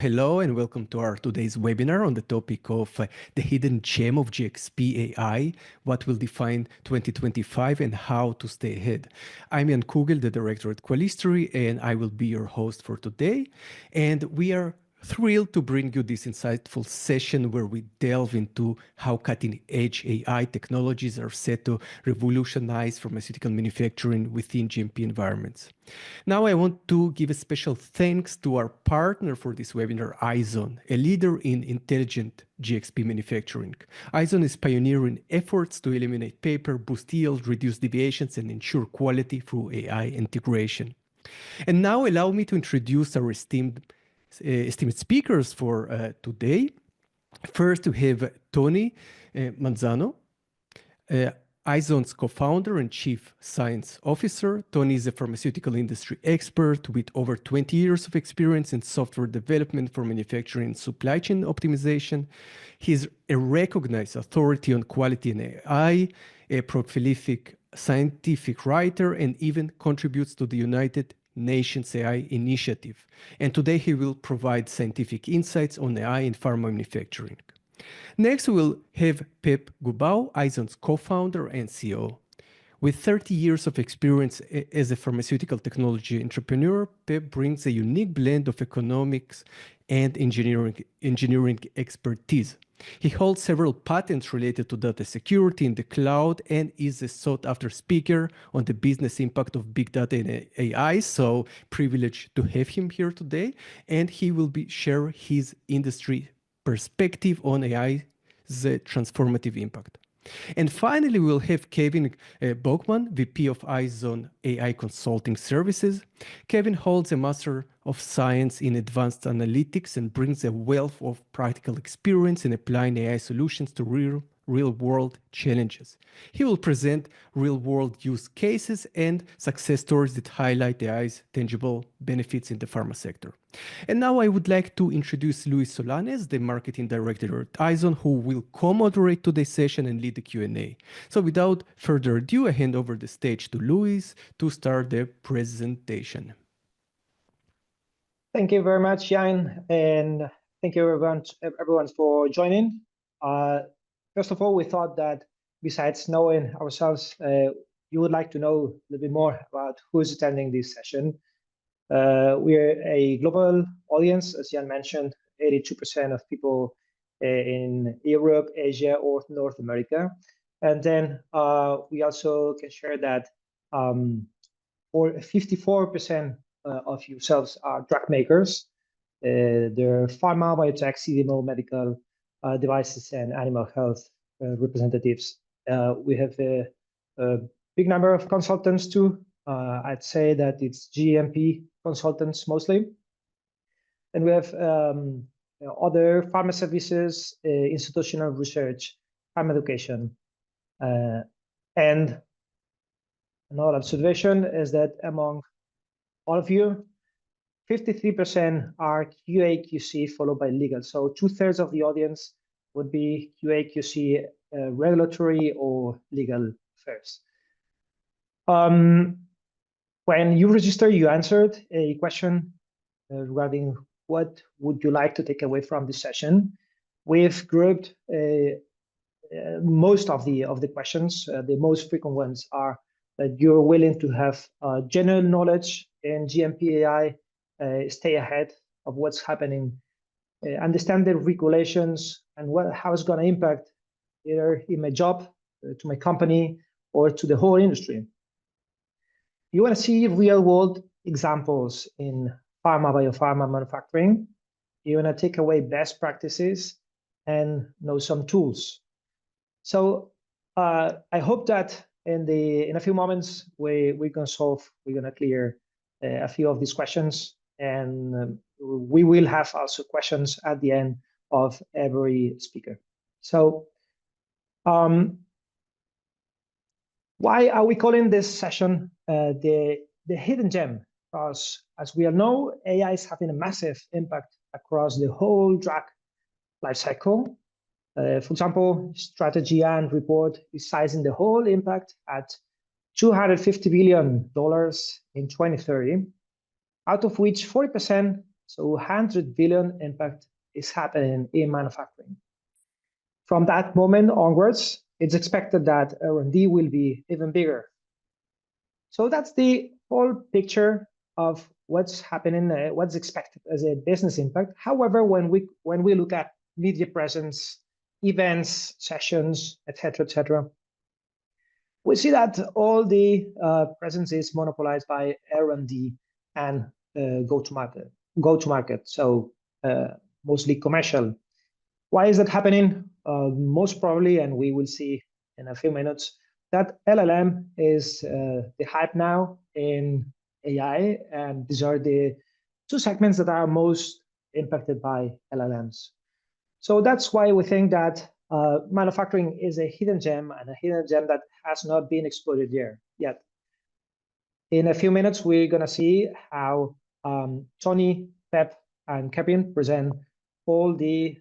Hello and welcome to our today's webinar on the topic of the hidden gem of GxP AI, what will define 2025 and how to stay ahead. I'm Jan Kugel, the director at Qualistory, and I will be your host for today. And we are thrilled to bring you this insightful session where we delve into how cutting-edge AI technologies are set to revolutionize pharmaceutical manufacturing within GMP environments. Now I want to give a special thanks to our partner for this webinar, Aizon, a leader in intelligent GxP manufacturing. Aizon is pioneering efforts to eliminate paper, boost yield, reduce deviations, and ensure quality through AI integration. And now allow me to introduce our esteemed speakers for today. First, we have Toni Manzano, Aizon's co-founder and chief science officer. Toni is a pharmaceutical industry expert with over 20 years of experience in software development for manufacturing and supply chain optimization. He's a recognized authority on quality and AI, a prolific scientific writer, and even contributes to the United Nations AI initiative. And today he will provide scientific insights on AI in pharma manufacturing. Next, we will have Pep Gubau, Aizon's co-founder and CEO. With 30 years of experience as a pharmaceutical technology entrepreneur, Pep brings a unique blend of economics and engineering expertise. He holds several patents related to data security in the cloud and is a sought-after speaker on the business impact of big data and AI, so privileged to have him here today. And he will share his industry perspective on AI's transformative impact. And finally, we'll have Kevin Baughman, VP of Aizon AI Consulting Services. Kevin holds a Master of Science in Advanced Analytics and brings a wealth of practical experience in applying AI solutions to real-world challenges. He will present real-world use cases and success stories that highlight AI's tangible benefits in the pharma sector. And now I would like to introduce Luis Solanes, the marketing director at Aizon, who will co-moderate today's session and lead the Q&A. So without further ado, I hand over the stage to Luis to start the presentation. Thank you very much, Jan, and thank you everyone for joining. First of all, we thought that besides knowing ourselves, you would like to know a little bit more about who is attending this session. We're a global audience, as Jan mentioned, 82% of people in Europe, Asia, or North America. And then we also can share that 54% of yourselves are drug makers. They're pharma, biotech, CDMO, medical devices, and animal health representatives. We have a big number of consultants too. I'd say that it's GMP consultants mostly. And we have other pharma services, institutional research, pharma education. And another observation is that among all of you, 53% are QA, QC, followed by legal. So 2/3 of the audience would be QA, QC, regulatory or legal affairs. When you register, you answered a question regarding what would you like to take away from this session. We've grouped most of the questions. The most frequent ones are that you're willing to have general knowledge in GMP AI, stay ahead of what's happening, understand the regulations and how it's going to impact either in my job, to my company, or to the whole industry. You want to see real-world examples in pharma, biopharma manufacturing. You want to take away best practices and know some tools. So I hope that in a few moments we're going to clear a few of these questions, and we will have also questions at the end of every speaker. So why are we calling this session the hidden gem? Because as we all know, AI is having a massive impact across the whole drug life cycle. For example, Strategy and report is sizing the whole impact at $250 billion in 2030, out of which 40% So 100 billion impact is happening in manufacturing. From that moment onwards, it's expected that R&D will be even bigger. So that's the whole picture of what's happening, what's expected as a business impact. However, when we look at media presence, events, sessions, etc., we see that all the presence is monopolized by R&D and go-to-market. So mostly commercial. Why is that happening? Most probably, and we will see in a few minutes, that LLM is the hype now in AI, and these are the two segments that are most impacted by LLMs. So that's why we think that manufacturing is a hidden gem, and a hidden gem that has not been exploited yet. In a few minutes, we're going to see how Toni, Pep, and Kevin present all the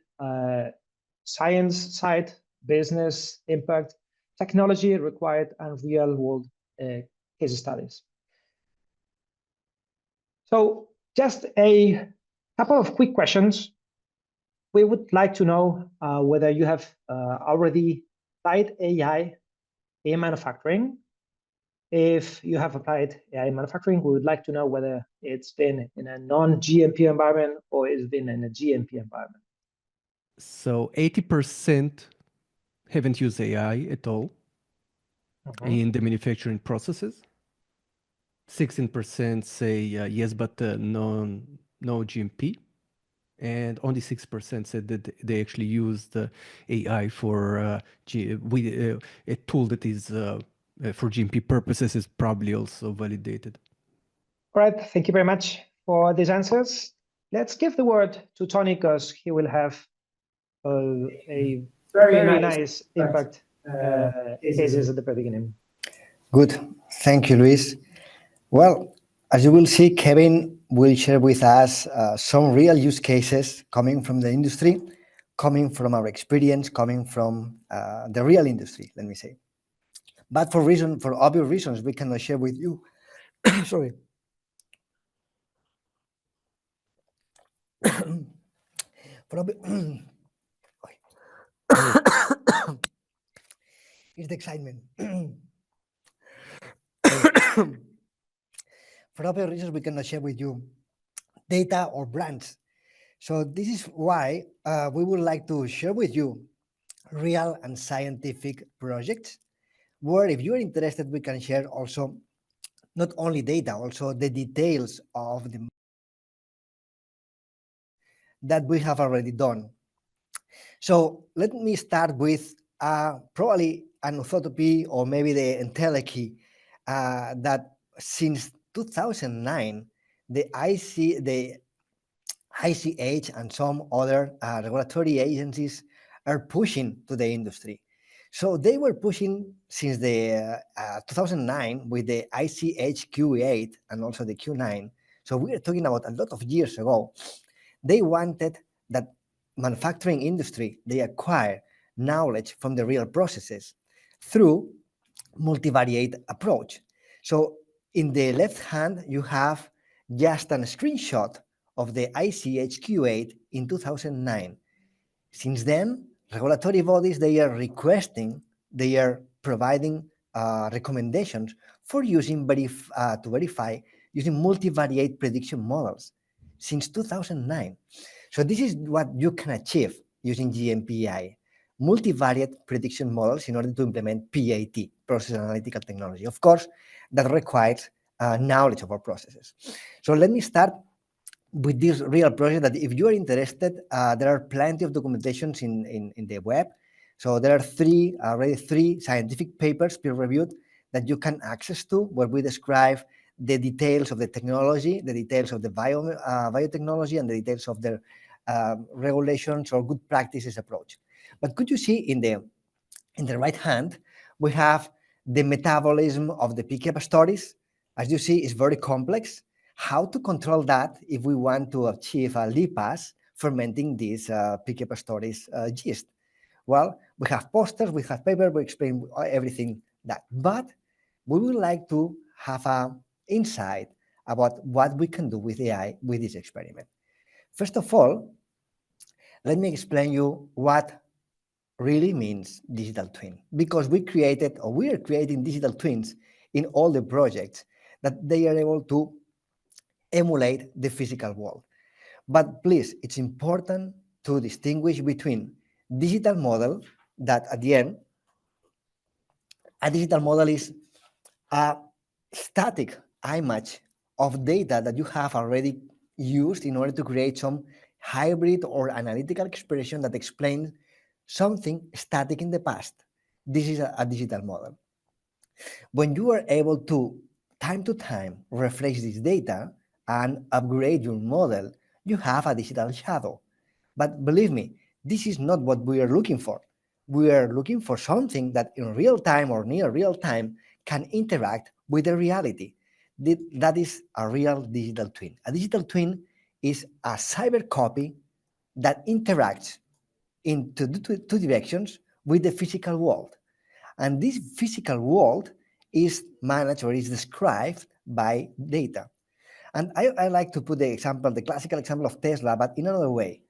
science side, business impact, technology required, and real world case studies. So just a couple of quick questions. We would like to know whether you have already applied AI in manufacturing. If you have applied AI in manufacturing, we would like to know whether it's been in a non-GMP environment or it's been in a GMP environment. So 80% haven't used AI at all in the manufacturing processes. 16% say yes, but no GMP. And only 6% said that they actually used AI for a tool that is for GMP purposes is probably also validated. All right, thank you very much for these answers. Let's give the word to Toni because he will have a very nice impact cases at the beginning. Good, thank you, Luis. Well, as you will see, Kevin will share with us some real use cases coming from the industry, coming from our experience, coming from the real industry, let me say. But for obvious reasons, we cannot share with you. Sorry. It's the excitement. For obvious reasons, we cannot share with you data or brands. So this is why we would like to share with you real and scientific projects where if you are interested, we can share also not only data, also the details of the that we have already done. So let me start with probably an orthotopy or maybe the entelechy that since 2009, the ICH and some other regulatory agencies are pushing to the industry. So they were pushing since the 2009 with the ICH Q8 and also the Q9. So we are talking about a lot of years ago. They wanted that manufacturing industry, they acquire knowledge from the real processes through multivariate approach. So in the left hand, you have just a screenshot of the ICH Q8 in 2009. Since then, regulatory bodies, they are requesting, they are providing recommendations for using to verify using multivariate prediction models since 2009. So this is what you can achieve using GxP AI, multivariate prediction models in order to implement PAT, process analytical technology. Of course, that requires knowledge of our processes. So let me start with this real project that if you are interested, there are plenty of documentations in the web. So there are already three scientific papers peer-reviewed that you can access to where we describe the details of the technology, the details of the biotechnology, and the details of the regulations or good practices approach. But could you see in the right hand, we have the metabolism of the PK pasteuris. As you see, it's very complex. How to control that if we want to achieve a lipase fermenting this PK pasteuris yeast? Well, we have posters, we have paper, we explain everything that. But we would like to have an insight about what we can do with AI with this experiment. First of all, let me explain you what really means digital twin, because we are creating digital twins in all the projects that they are able to emulate the physical world. But please, it's important to distinguish between digital model, that at the end, a digital model is a static image of data that you have already used in order to create some hybrid or analytical expression that explains something static in the past. This is a digital model. When you are able to time refresh this data and upgrade your model, you have a digital shadow. But believe me, this is not what we are looking for. We are looking for something that in real time or near real time can interact with the reality. That is a real digital twin. A digital twin is a cyber copy that interacts in two directions with the physical world. And this physical world is managed or is described by data. And I like to put the classical example of Tesla, but in another way.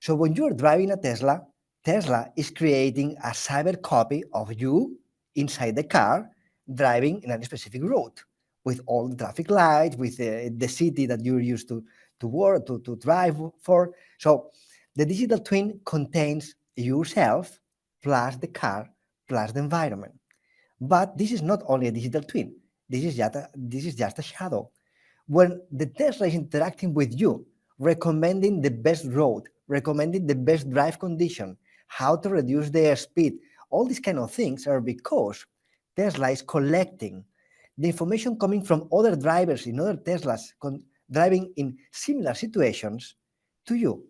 So when you're driving a Tesla, Tesla is creating a cyber copy of you inside the car driving in a specific route with all the traffic lights, with the city that you're used to work, to drive for. So the digital twin contains yourself plus the car plus the environment. But this is not only a digital twin. This is just a shadow. When the Tesla is interacting with you, recommending the best road, recommending the best drive condition, how to reduce their speed, all these kind of things are because Tesla is collecting the information coming from other drivers in other Teslas driving in similar situations to you.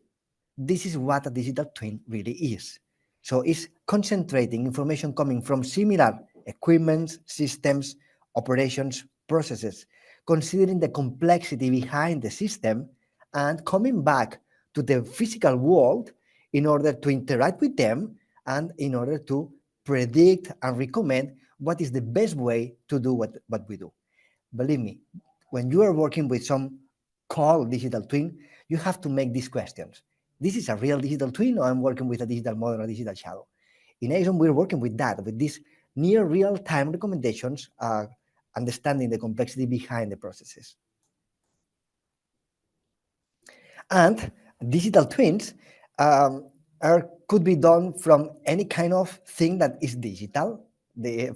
This is what a digital twin really is. So it's concentrating information coming from similar equipment, systems, operations, processes, considering the complexity behind the system and coming back to the physical world in order to interact with them and in order to predict and recommend what is the best way to do what we do. Believe me, when you are working with some called digital twin, you have to make these questions. This is a real digital twin, or I'm working with a digital model or a digital shadow? In Aizon, we're working with that, with these near real-time recommendations, understanding the complexity behind the processes. And digital twins could be done from any kind of thing that is digital.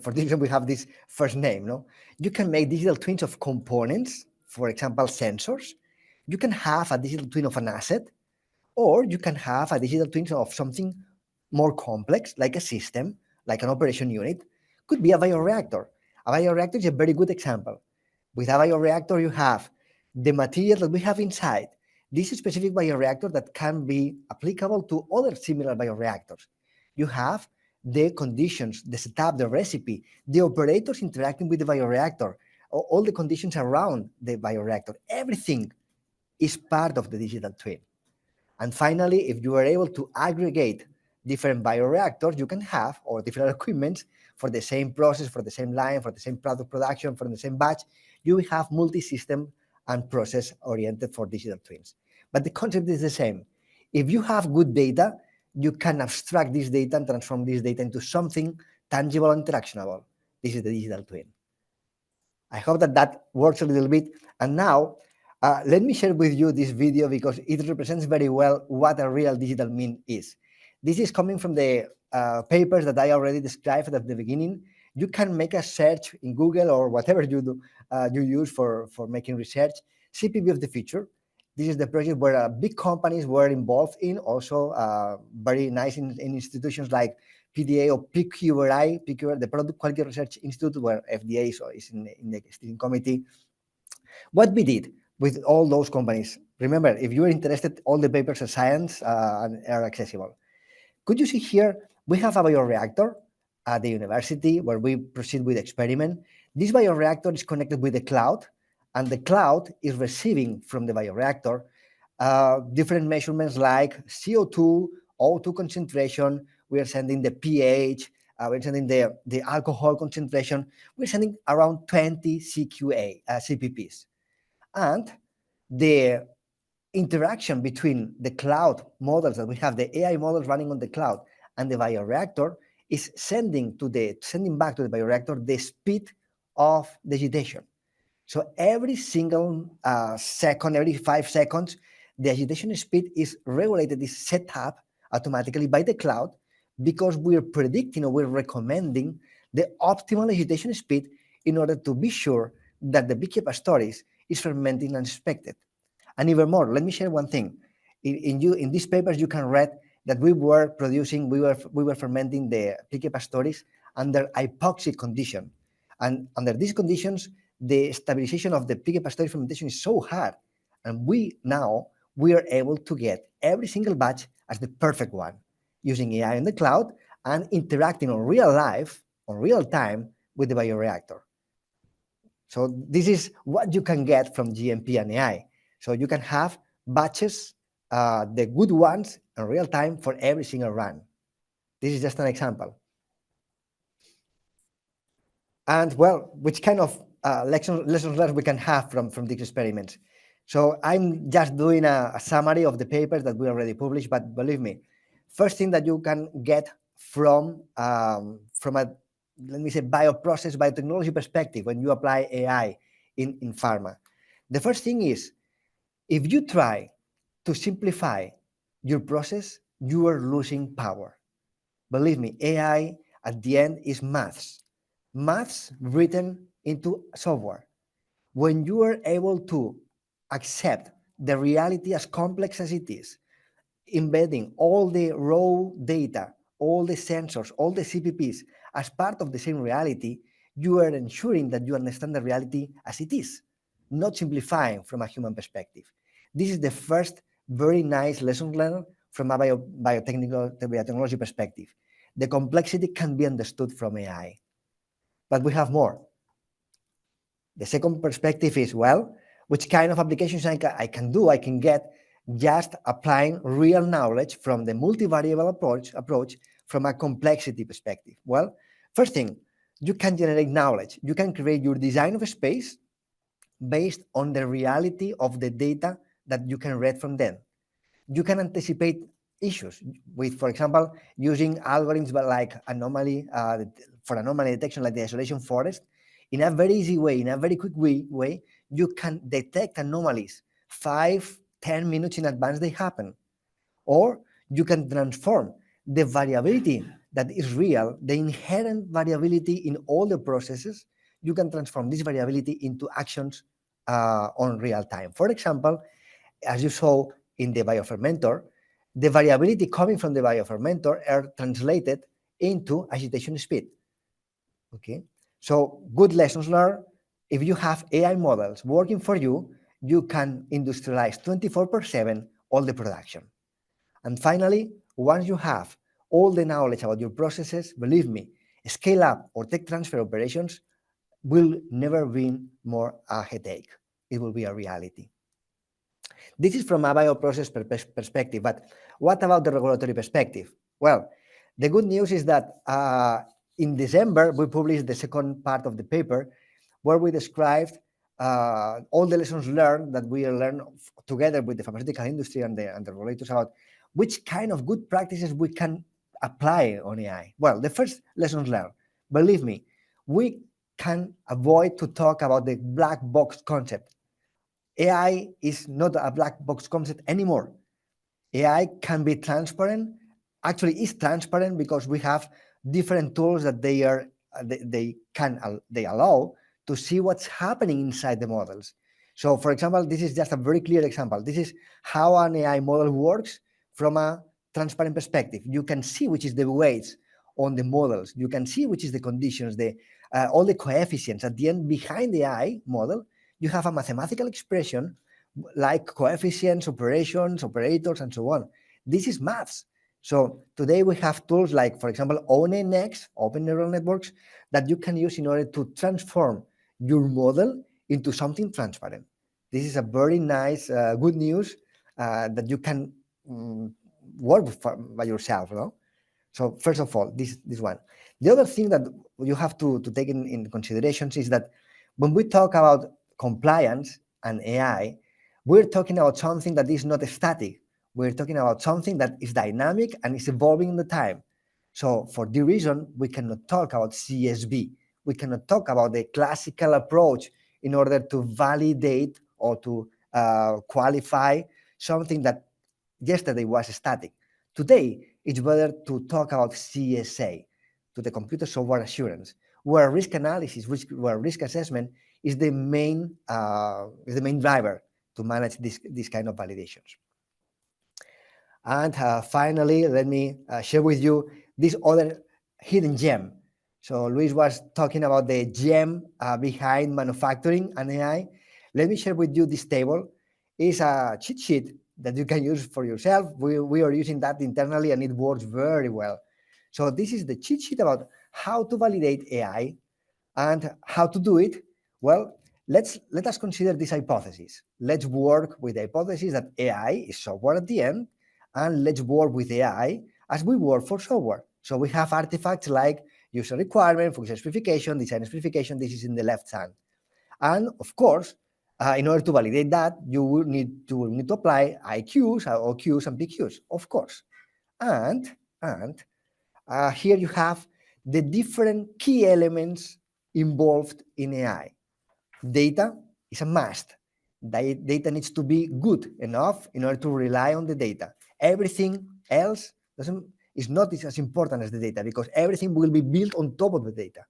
For this reason, we have this first name. No, you can make digital twins of components, for example, sensors. You can have a digital twin of an asset, or you can have a digital twin of something more complex, like a system, like an operation unit. Could be a bioreactor. A bioreactor is a very good example. With a bioreactor, you have the material that we have inside. This specific bioreactor that can be applicable to other similar bioreactors. You have the conditions, the setup, the recipe, the operators interacting with the bioreactor, all the conditions around the bioreactor. Everything is part of the digital twin. And finally, if you are able to aggregate different bioreactors you can have, or different equipment for the same process, for the same line, for the same product production, for the same batch, you will have multi-system and process oriented for digital twins. But the concept is the same. If you have good data, you can abstract this data and transform this data into something tangible and interactionable. This is the digital twin. I hope that works a little bit. And now, let me share with you this video because it represents very well what a real digital twin is. This is coming from the papers that I already described at the beginning. You can make a search in Google or whatever you do, you use for making research, CPB of the future. This is the project where big companies were involved in, also very nice in institutions like PDA or PQRI, the Product Quality Research Institute, where FDA is in the steering committee. What we did with all those companies, remember, if you are interested, all the papers are science and are accessible. Could you see here, we have a bioreactor at the university where we proceed with experiment. This bioreactor is connected with the cloud, and the cloud is receiving from the bioreactor different measurements like CO2, O2 concentration. We are sending the pH, we're sending the alcohol concentration. We're sending around 20 CPPs. And the interaction between the cloud models that we have, the AI models running on the cloud, and the bioreactor is sending back to the bioreactor the speed of digitation. So every single second, every 5 seconds, the agitation speed is regulated, is set up automatically by the cloud, because we're predicting or we're recommending the optimal agitation speed in order to be sure that the beekeeper stories is fermenting as expected. And even more, let me share one thing. In these papers, you can read that we were fermenting the beekeeper stories under hypoxic condition. And under these conditions, the stabilization of the PK pasteur fermentation is so hard. And we are able to get every single batch as the perfect one using AI in the cloud and interacting on real time with the bioreactor. So this is what you can get from GMP and AI. So you can have batches, the good ones in real time for every single run. This is just an example. And well, which kind of lessons learned we can have from these experiments. So I'm just doing a summary of the papers that we already published, but believe me, first thing that you can get from a, let me say, biotechnology perspective when you apply AI in pharma. The first thing is, if you try to simplify your process, you are losing power. Believe me, AI at the end is maths written into software. When you are able to accept the reality as complex as it is, embedding all the raw data, all the sensors, all the CPPs as part of the same reality, you are ensuring that you understand the reality as it is, not simplifying from a human perspective. This is the first very nice lesson learned from a biotechnology perspective. The complexity can be understood from AI. But we have more. The second perspective is, well, which kind of applications I can do? I can get just applying real knowledge from the multivariable approach from a complexity perspective. Well, first thing, you can generate knowledge. You can create your design of a space based on the reality of the data that you can read from them. You can anticipate issues with, for example, using algorithms like for anomaly detection, like the isolation forest. In a very easy way, in a very quick way, you can detect anomalies 5-10 minutes in advance they happen. Or you can transform the variability that is real, the inherent variability in all the processes. You can transform this variability into actions on real time. For example, as you saw in the biofermentor, the variability coming from the biofermentor are translated into agitation speed. Okay, so good lessons learned. If you have AI models working for you, you can industrialize 24/7 all the production. And finally, once you have all the knowledge about your processes, believe me, scale up or tech transfer operations will never be more a headache. It will be a reality. This is from a bioprocess perspective, but what about the regulatory perspective? Well, the good news is that in December, we published the second part of the paper where we described all the lessons learned that we learned together with the pharmaceutical industry and the regulators about which kind of good practices we can apply on AI. Well, the first lessons learned, believe me, we can avoid to talk about the black box concept. AI is not a black box concept anymore. AI can be transparent, actually is transparent because we have different tools that they allow to see what's happening inside the models. So for example, this is just a very clear example. This is how an AI model works from a transparent perspective. You can see which is the weights on the models. You can see which is the conditions, all the coefficients at the end behind the AI model. You have a mathematical expression like coefficients, operations, operators, and so on. This is maths. So today we have tools like, for example, ONNX, Open Neural Networks, that you can use in order to transform your model into something transparent. This is a very nice, good news that you can work by yourself. No? So first of all, this one. The other thing that you have to take in consideration is that when we talk about compliance and AI, we're talking about something that is not static. We're talking about something that is dynamic and is evolving in the time. So for this reason, we cannot talk about CSV. We cannot talk about the classical approach in order to validate or to qualify something that yesterday was static. Today, it's better to talk about CSA, to the computer software assurance, where risk analysis, where risk assessment is the main driver to manage this kind of validations. And finally, let me share with you this other hidden gem. So Luis was talking about the gem behind manufacturing and AI. Let me share with you this table. It's a cheat sheet that you can use for yourself. We are using that internally and it works very well. So this is the cheat sheet about how to validate AI and how to do it. Well, let us consider this hypothesis. Let's work with the hypothesis that AI is software at the end, and let's work with AI as we work for software. So we have artifacts like user requirement, function specification, design specification. This is in the left hand. And of course, in order to validate that, you will need to apply IQs, OQs, and PQs, of course. And here you have the different key elements involved in AI. Data is a must. Data needs to be good enough in order to rely on the data. Everything else is not as important as the data because everything will be built on top of the data.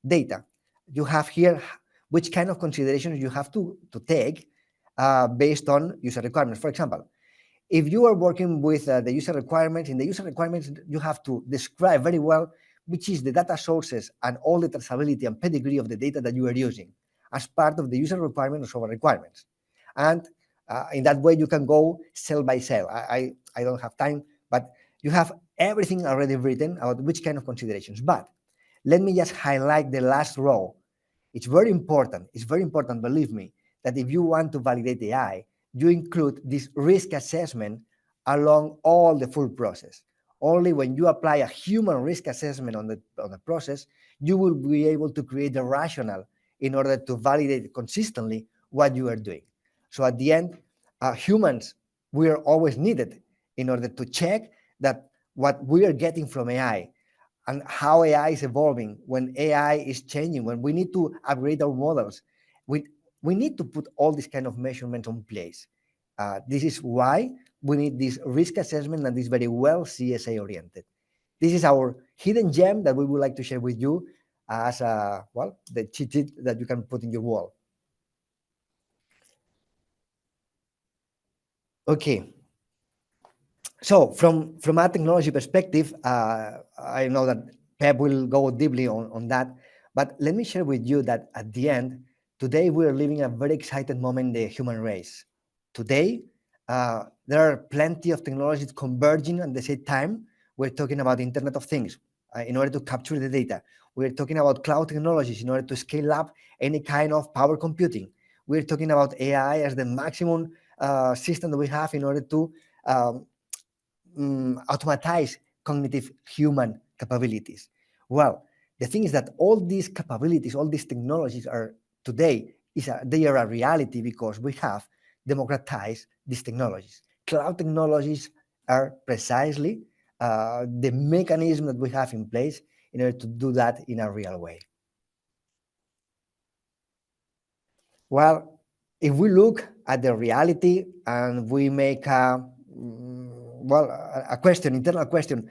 Data, you have here which kind of considerations you have to take based on user requirements. For example, if you are working with the user requirements, in the user requirements, you have to describe very well which is the data sources and all the traceability and pedigree of the data that you are using as part of the user requirements or software requirements. And in that way, you can go cell by cell. I don't have time, but you have everything already written about which kind of considerations. But let me just highlight the last row. It's very important. It's very important, believe me, that if you want to validate AI, you include this risk assessment along all the full process. Only when you apply a human risk assessment on the process, you will be able to create the rationale in order to validate consistently what you are doing. So at the end, humans, we are always needed in order to check that what we are getting from AI and how AI is evolving, when AI is changing, when we need to upgrade our models, we need to put all these kind of measurements on place. This is why we need this risk assessment and this very well CSA oriented. This is our hidden gem that we would like to share with you as the cheat sheet that you can put in your wall. Okay. So from a technology perspective, I know that Pep will go deeply on that, but let me share with you that at the end, today we are living a very exciting moment in the human race. Today, there are plenty of technologies converging at the same time. We're talking about Internet of Things in order to capture the data. We're talking about cloud technologies in order to scale up any kind of power computing. We're talking about AI as the maximum system that we have in order to automatize cognitive human capabilities. Well, the thing is that all these capabilities, all these technologies are today, they are a reality because we have democratized these technologies. Cloud technologies are precisely the mechanism that we have in place in order to do that in a real way. Well, if we look at the reality and we make a question, internal question,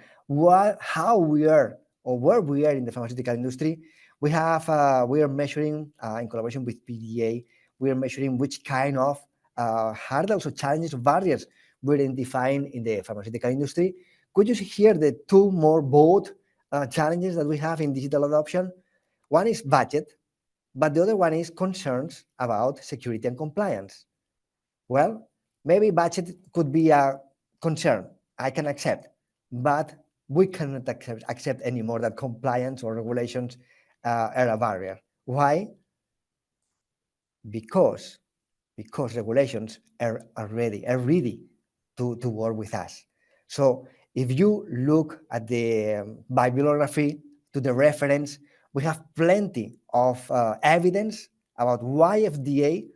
how we are or where we are in the pharmaceutical industry, we are measuring in collaboration with PDA, we are measuring which kind of hurdles or challenges or barriers we're identifying in the pharmaceutical industry. Could you hear the two more bold challenges that we have in digital adoption? One is budget, but the other one is concerns about security and compliance. Well, maybe budget could be a concern, I can accept, but we cannot accept anymore that compliance or regulations are a barrier. Why? Because regulations are ready to work with us. So if you look at the bibliography, to the reference, we have plenty of evidence about why FDA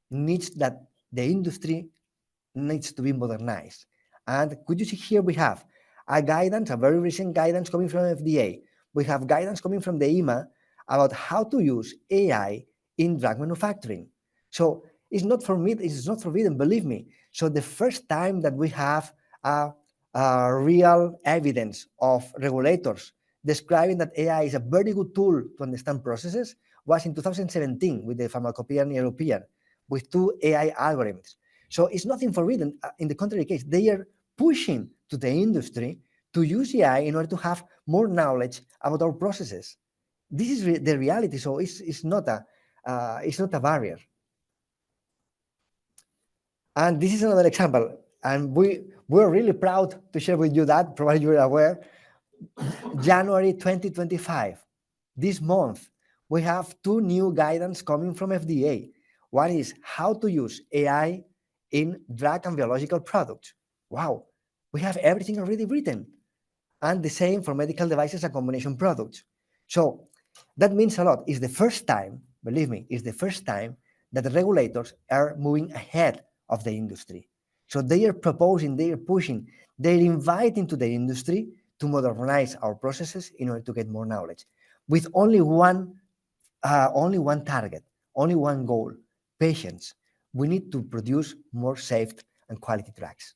needs that the industry needs to be modernized. And could you see here we have a guidance, a very recent guidance coming from FDA. We have guidance coming from the EMA about how to use AI in drug manufacturing. So it's not forbidden, believe me. So the first time that we have a real evidence of regulators describing that AI is a very good tool to understand processes was in 2017 with the Pharmacopoeia European with 2 AI algorithms. So it's nothing forbidden. In the contrary case, they are pushing to the industry to use AI in order to have more knowledge about our processes. This is the reality. So it's not a barrier. And this is another example. And we're really proud to share with you that, provided you're aware, January 2025, this month, we have 2 new guidance coming from FDA. One is how to use AI in drug and biological products. Wow, we have everything already written. And the same for medical devices and combination products. So that means a lot. It's the first time, believe me, it's the first time that the regulators are moving ahead of the industry. So they are proposing, they are pushing, they're inviting to the industry to modernize our processes in order to get more knowledge with only one target, only one goal: patients. We need to produce more safe and quality drugs.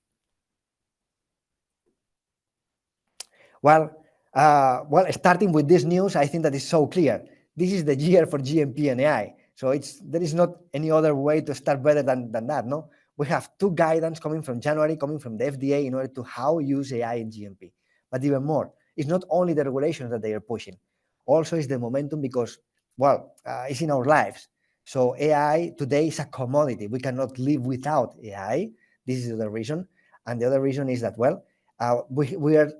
Well, starting with this news, I think that is so clear. This is the year for GMP and AI. So there is not any other way to start better than that, no? We have 2 guidance coming from January, coming from the FDA in order to how use AI in GMP. But even more, it's not only the regulations that they are pushing. Also, it's the momentum because, it's in our lives. So AI today is a commodity. We cannot live without AI. This is the reason. And the other reason is that, we are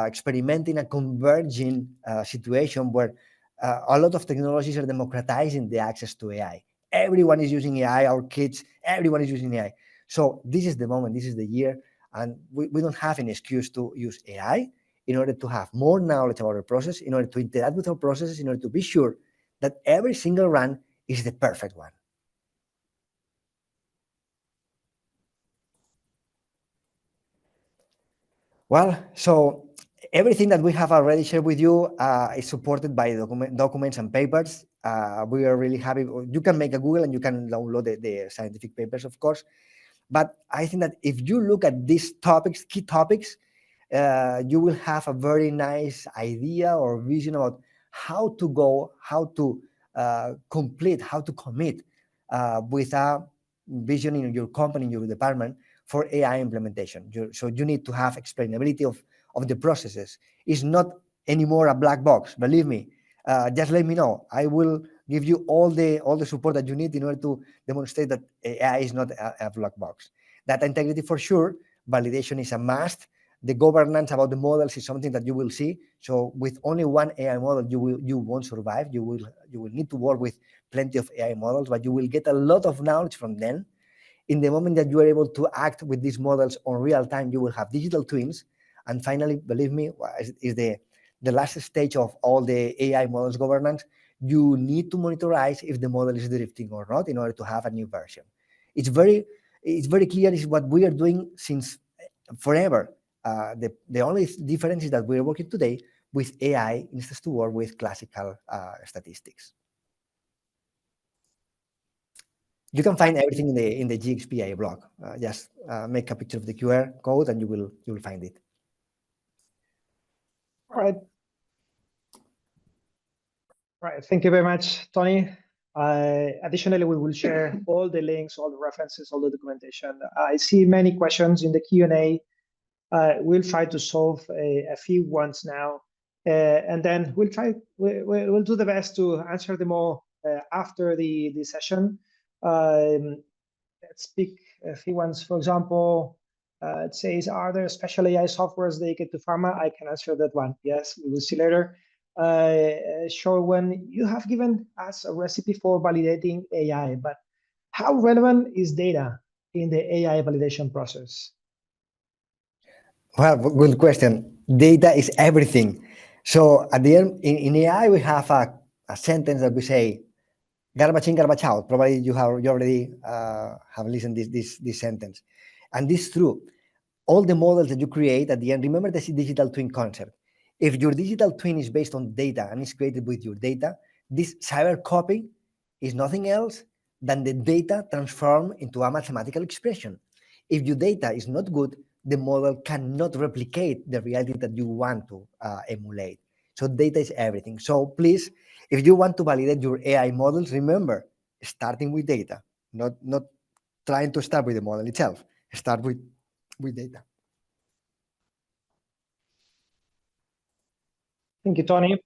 experimenting a converging situation where a lot of technologies are democratizing the access to AI. Everyone is using AI, our kids, everyone is using AI. So this is the moment, this is the year, and we don't have any excuse to use AI in order to have more knowledge about our process, in order to interact with our processes, in order to be sure that every single run is the perfect one. So everything that we have already shared with you is supported by documents and papers. We are really happy. You can make a Google and you can download the scientific papers, of course. But I think that if you look at these topics, key topics, you will have a very nice idea or vision about how to go, how to complete, how to commit with a vision in your company, in your department for AI implementation. So you need to have explainability of the processes. It's not anymore a black box. Believe me. Just let me know. I will give you all the support that you need in order to demonstrate that AI is not a black box. Data integrity for sure. Validation is a must. The governance about the models is something that you will see. So with only one AI model, you won't survive. You will need to work with plenty of AI models, but you will get a lot of knowledge from them. In the moment that you are able to act with these models on real time, you will have digital twins. And finally, believe me, is the last stage of all the AI models governance. You need to monitorize if the model is drifting or not in order to have a new version. It's very clear. Is what we are doing since forever. The only difference is that we are working today with AI instead to work with classical statistics. You can find everything in the GxP AI blog. Just make a picture of the QR code and you will find it. All right. Right. Thank you very much, Toni. Additionally, we will share all the links, all the references, all the documentation. I see many questions in the Q&A. We'll try to solve a few ones now, and then we'll do the best to answer them all after the session. Let's pick a few ones. For example, it says, are there special AI softwares dedicated to pharma? I can answer that one. Yes, we will see later. Sure, when you have given us a recipe for validating AI, but how relevant is data in the AI validation process? Well, good question. Data is everything. So at the end, in AI, we have a sentence that we say, garbage in, garbage out. Probably you already have listened this sentence, and this is true. All the models that you create at the end, remember the digital twin concept. If your digital twin is based on data and is created with your data, this cyber copy is nothing else than the data transformed into a mathematical expression. If your data is not good, the model cannot replicate the reality that you want to emulate. So data is everything. So please, if you want to validate your AI models, remember, starting with data, not trying to start with the model itself. Start with data. Thank you, Toni.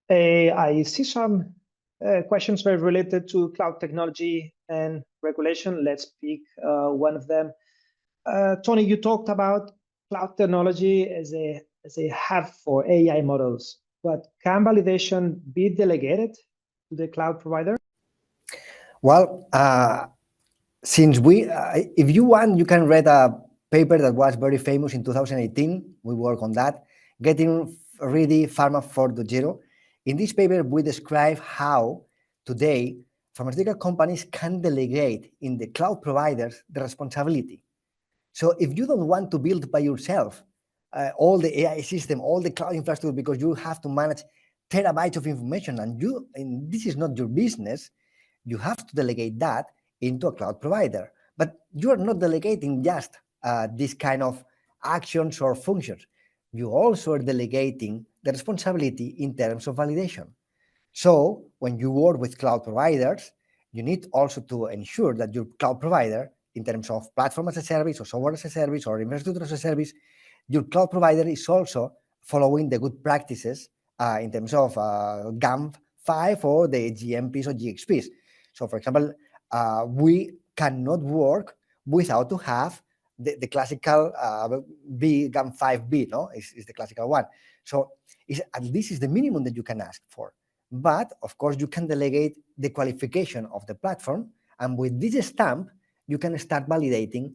I see some questions very related to cloud technology and regulation. Let's pick one of them. Toni, you talked about cloud technology as a hub for AI models, but can validation be delegated to the cloud provider? Well, since if you want, you can read a paper that was very famous in 2018. We work on that, getting ready Pharma 4.0. In this paper, we describe how today pharmaceutical companies can delegate in the cloud providers the responsibility. So if you don't want to build by yourself all the AI system, all the cloud infrastructure, because you have to manage terabytes of information, and this is not your business, you have to delegate that into a cloud provider. But you are not delegating just this kind of actions or functions. You also are delegating the responsibility in terms of validation. So when you work with cloud providers, you need also to ensure that your cloud provider, in terms of platform as a service or software as a service or infrastructure as a service, your cloud provider is also following the good practices in terms of GAM5 or the GMPs or GxPs. So for example, we cannot work without to have the classical GAM5B, no? Is the classical one. So at least is the minimum that you can ask for. But of course, you can delegate the qualification of the platform, and with this stamp, you can start validating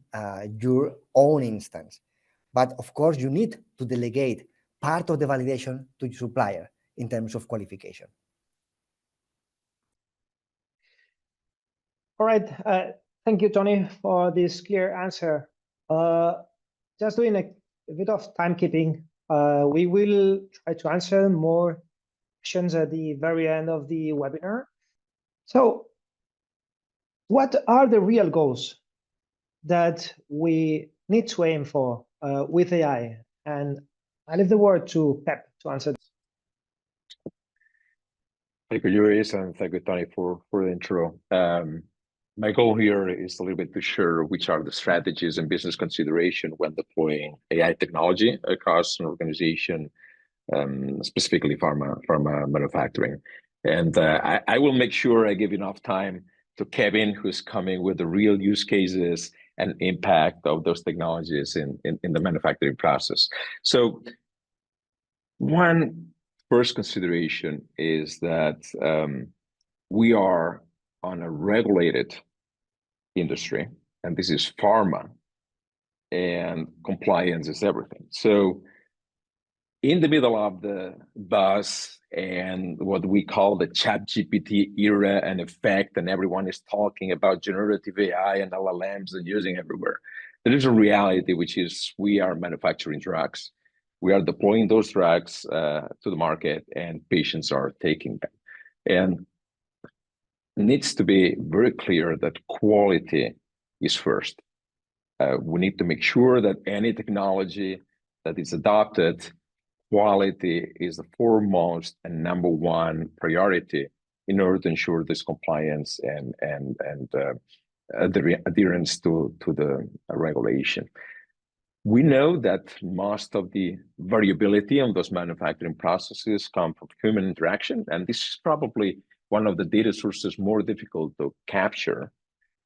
your own instance. But of course, you need to delegate part of the validation to your supplier in terms of qualification. All right. Thank you, Toni, for this clear answer. Just doing a bit of timekeeping, we will try to answer more questions at the very end of the webinar. So what are the real goals that we need to aim for with AI? And I leave the word to Pep to answer this. Thank you, Luis, and thank you, Toni, for the intro. My goal here is a little bit to share which are the strategies and business consideration when deploying AI technology across an organization, specifically pharma manufacturing. And I will make sure I give enough time to Kevin, who's coming with the real use cases and impact of those technologies in the manufacturing process. So one first consideration is that we are on a regulated industry, and this is pharma, and compliance is everything. So in the middle of the buzz and what we call the ChatGPT era and effect, and everyone is talking about generative AI and LLMs and using everywhere, there is a reality, which is we are manufacturing drugs. We are deploying those drugs to the market, and patients are taking them. And it needs to be very clear that quality is first. We need to make sure that any technology that is adopted, quality is the foremost and number one priority in order to ensure this compliance and adherence to the regulation. We know that most of the variability on those manufacturing processes come from human interaction, and this is probably one of the data sources more difficult to capture.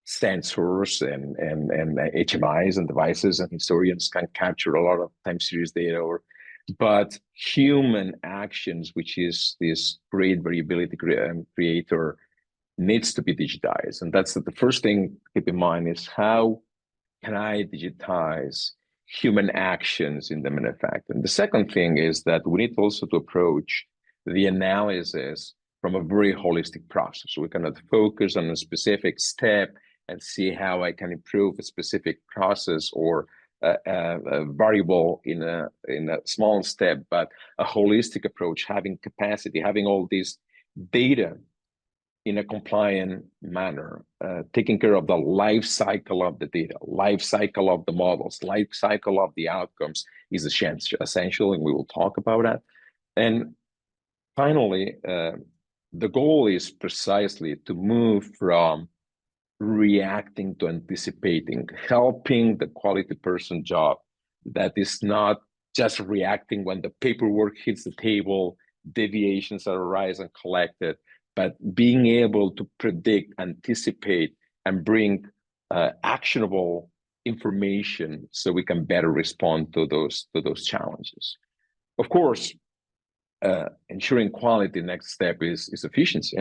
Sensors and HMIs and devices and historians can capture a lot of time series data, but human actions, which is this great variability creator, needs to be digitized. And that's the first thing to keep in mind is how can I digitize human actions in the manufacturing? The second thing is that we need also to approach the analysis from a very holistic process. We cannot focus on a specific step and see how I can improve a specific process or a variable in a small step, but a holistic approach, having capacity, having all this data in a compliant manner, taking care of the life cycle of the data, life cycle of the models, life cycle of the outcomes is essential, and we will talk about that. And finally, the goal is precisely to move from reacting to anticipating, helping the quality person job that is not just reacting when the paperwork hits the table, deviations are arise and collected, but being able to predict, anticipate, and bring actionable information so we can better respond to those challenges. Of course, ensuring quality, next step is efficiency.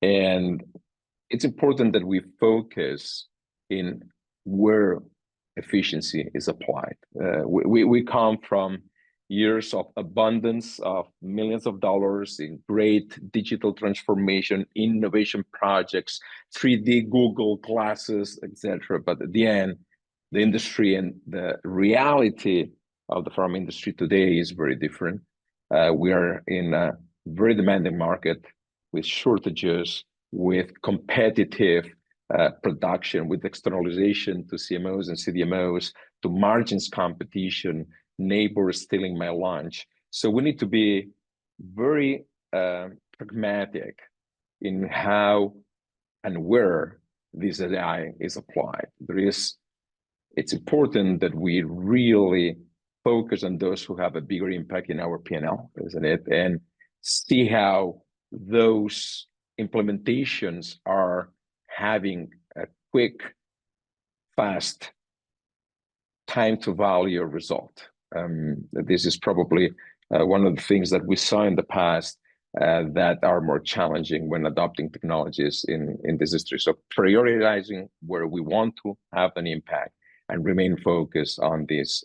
And it's important that we focus in where efficiency is applied. We come from years of abundance of millions of dollars in great digital transformation, innovation projects, 3D Google classes, etc. But at the end, the industry and the reality of the pharma industry today is very different. We are in a very demanding market with shortages, with competitive production, with externalization to CMOs and CDMOs, to margins competition, neighbors stealing my lunch. So we need to be very pragmatic in how and where this AI is applied. It's important that we really focus on those who have a bigger impact in our P&L, isn't it? And see how those implementations are having a quick, fast time to value result. This is probably one of the things that we saw in the past that are more challenging when adopting technologies in this industry. So prioritizing where we want to have an impact and remain focused on these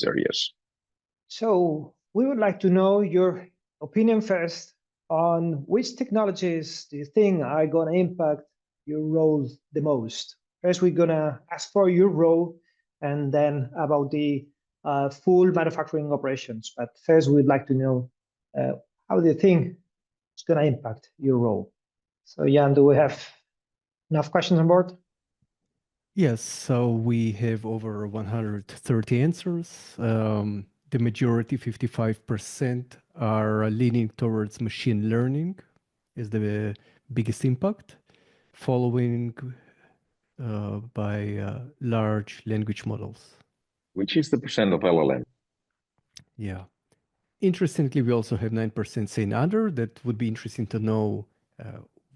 areas. So we would like to know your opinion first on which technologies do you think are going to impact your role the most. First, we're going to ask for your role and then about the full manufacturing operations. But first, we'd like to know how do you think it's going to impact your role? So Jan, do we have enough questions on board? Yes, so we have over 130 answers. The majority, 55%, are leaning towards machine learning is the biggest impact, following by large language models. Which is the percent of LLM? Yeah. Interestingly, we also have 9% saying other. That would be interesting to know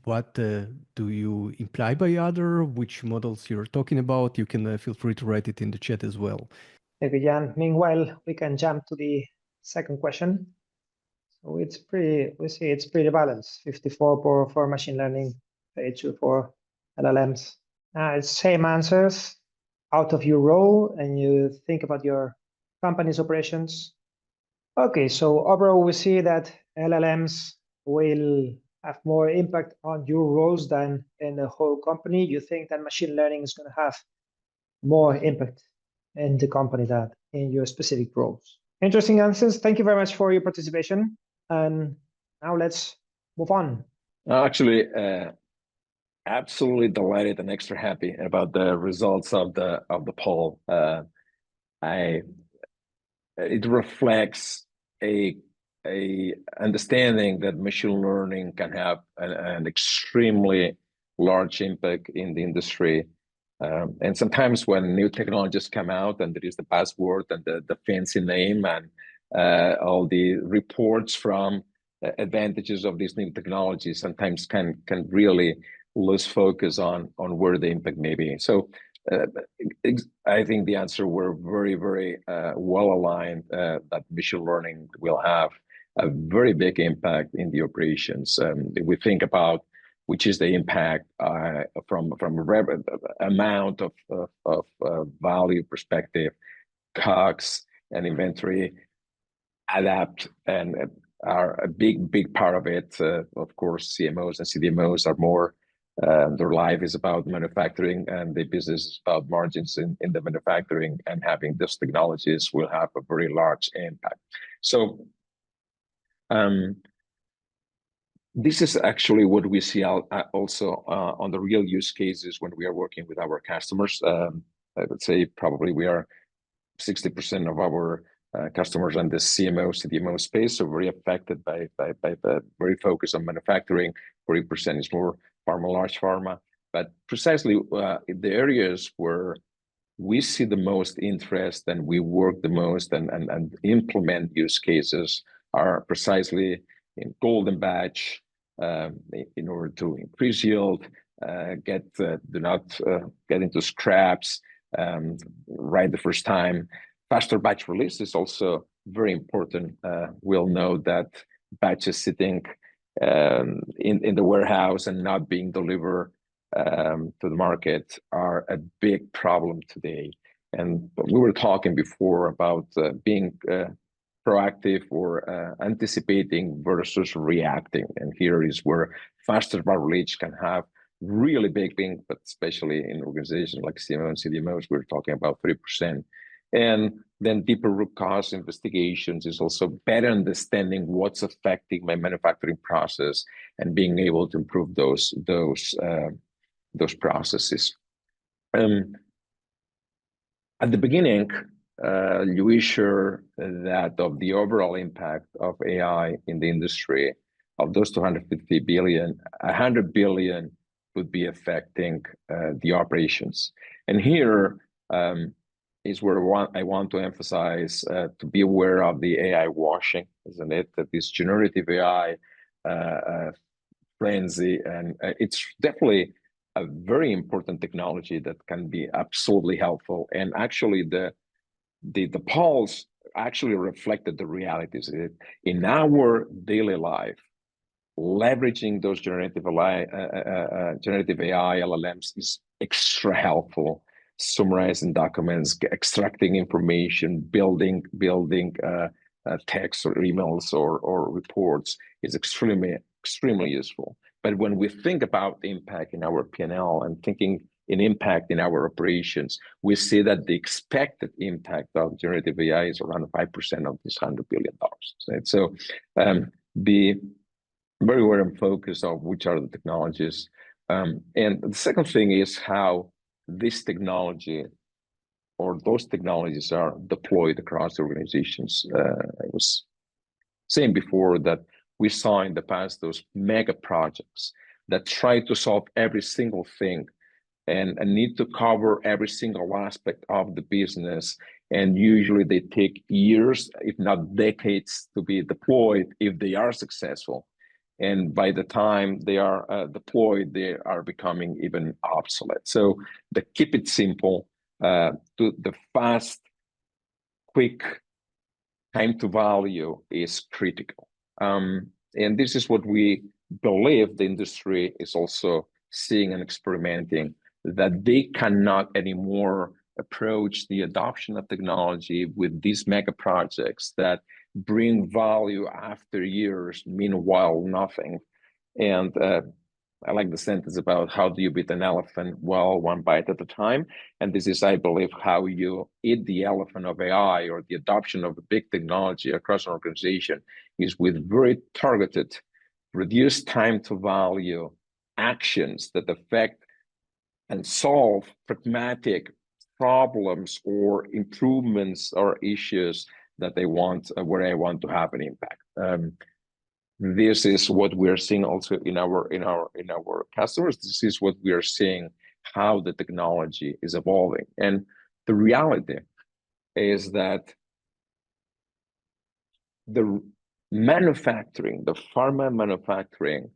what do you imply by other, which models you're talking about. You can feel free to write it in the chat as well. Thank you, Jan. Meanwhile, we can jump to the second question. So we see it's pretty balanced, 54 for machine learning, 32 for LLMs. It's same answers out of your role and you think about your company's operations. Okay, so overall we see that LLMs will have more impact on your roles than in the whole company. You think that machine learning is going to have more impact in the company than in your specific roles. Interesting answers. Thank you very much for your participation. And now let's move on. Actually, absolutely delighted and extra happy about the results of the poll. It reflects a understanding that machine learning can have an extremely large impact in the industry. And sometimes when new technologies come out and there is the buzzword and the fancy name and all the reports from advantages of these new technologies sometimes can really lose focus on where the impact may be. So I think the answer were very, very well aligned that machine learning will have a very big impact in the operations. If we think about which is the impact from a amount of value perspective, COGS and inventory, adapt and are a big part of it. Of course, CMOs and CDMOs are more, their life is about manufacturing, and the business is about margins in the manufacturing, and having these technologies will have a very large impact. So this is actually what we see also on the real use cases when we are working with our customers. I would say probably we are 60% of our customers in the CMO, CDMO space, so very affected by the very focus on manufacturing. 40% is more pharma, large pharma. But precisely the areas where we see the most interest and we work the most and implement use cases are precisely in golden batch, in order to increase yield, do not get into scraps right the first time. Faster batch release is also very important. We'll know that batches sitting in the warehouse and not being delivered to the market are a big problem today. And we were talking before about being proactive or anticipating versus reacting. And here is where faster batch release can have really big thing, but especially in organizations like CMO and CDMOs, we're talking about 3%. And then deeper root cause investigations is also better understanding what's affecting my manufacturing process and being able to improve those processes. At the beginning, you shared that of the overall impact of AI in the industry, of those 250 billion, 100 billion would be affecting the operations. And here is where I want to emphasize to be aware of the AI washing, isn't it? That this generative AI frenzy, and it's definitely a very important technology that can be absolutely helpful. And actually, the polls actually reflected the realities in our daily life. Leveraging those generative AI LLMs is extra helpful. Summarizing documents, extracting information, building text or emails or reports is extremely useful. But when we think about the impact in our P&L and thinking in impact in our operations, we see that the expected impact of generative AI is around 5% of this $100 billion. Right? So be very aware and focused on which are the technologies. And the second thing is how this technology or those technologies are deployed across the organizations. I was saying before that we saw in the past those mega projects that try to solve every single thing and need to cover every single aspect of the business. And usually they take years, if not decades, to be deployed if they are successful. And by the time they are deployed, they are becoming even obsolete. So the keep it simple, to the fast, quick time to value is critical. And this is what we believe the industry is also seeing and experimenting, that they cannot anymore approach the adoption of technology with these mega projects that bring value after years, meanwhile nothing. And I like the sentence about how do you beat an elephant? Well, one bite at a time. And this is, I believe, how you eat the elephant of AI or the adoption of a big technology across an organization is with very targeted, reduced time to value actions that affect and solve pragmatic problems or improvements or issues that they want, where I want to have an impact. This is what we're seeing also in our customers. This is what we are seeing, how the technology is evolving. And the reality is that the manufacturing, the pharma manufacturing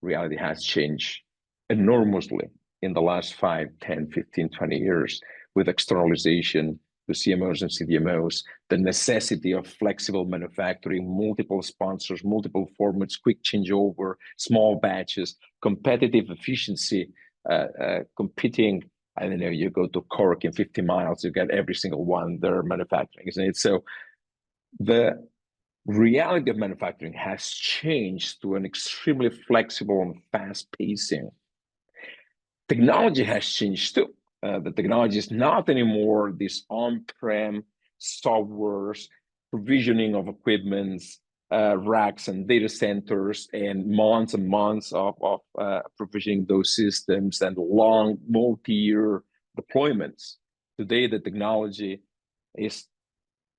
reality has changed enormously in the last 5, 10, 15, 20 years with externalization to CMOs and CDMOs, the necessity of flexible manufacturing, multiple sponsors, multiple formats, quick changeover, small batches, competitive efficiency, competing. I don't know, you go to Cork in 50 miles, you get every single one they're manufacturing, isn't it? So reality of manufacturing has changed to an extremely flexible and fast pacing. Technology has changed too. The technology is not anymore this on-prem softwares, provisioning of equipments, racks and data centers, and months of provisioning those systems and long multi-year deployments. Today, the technology is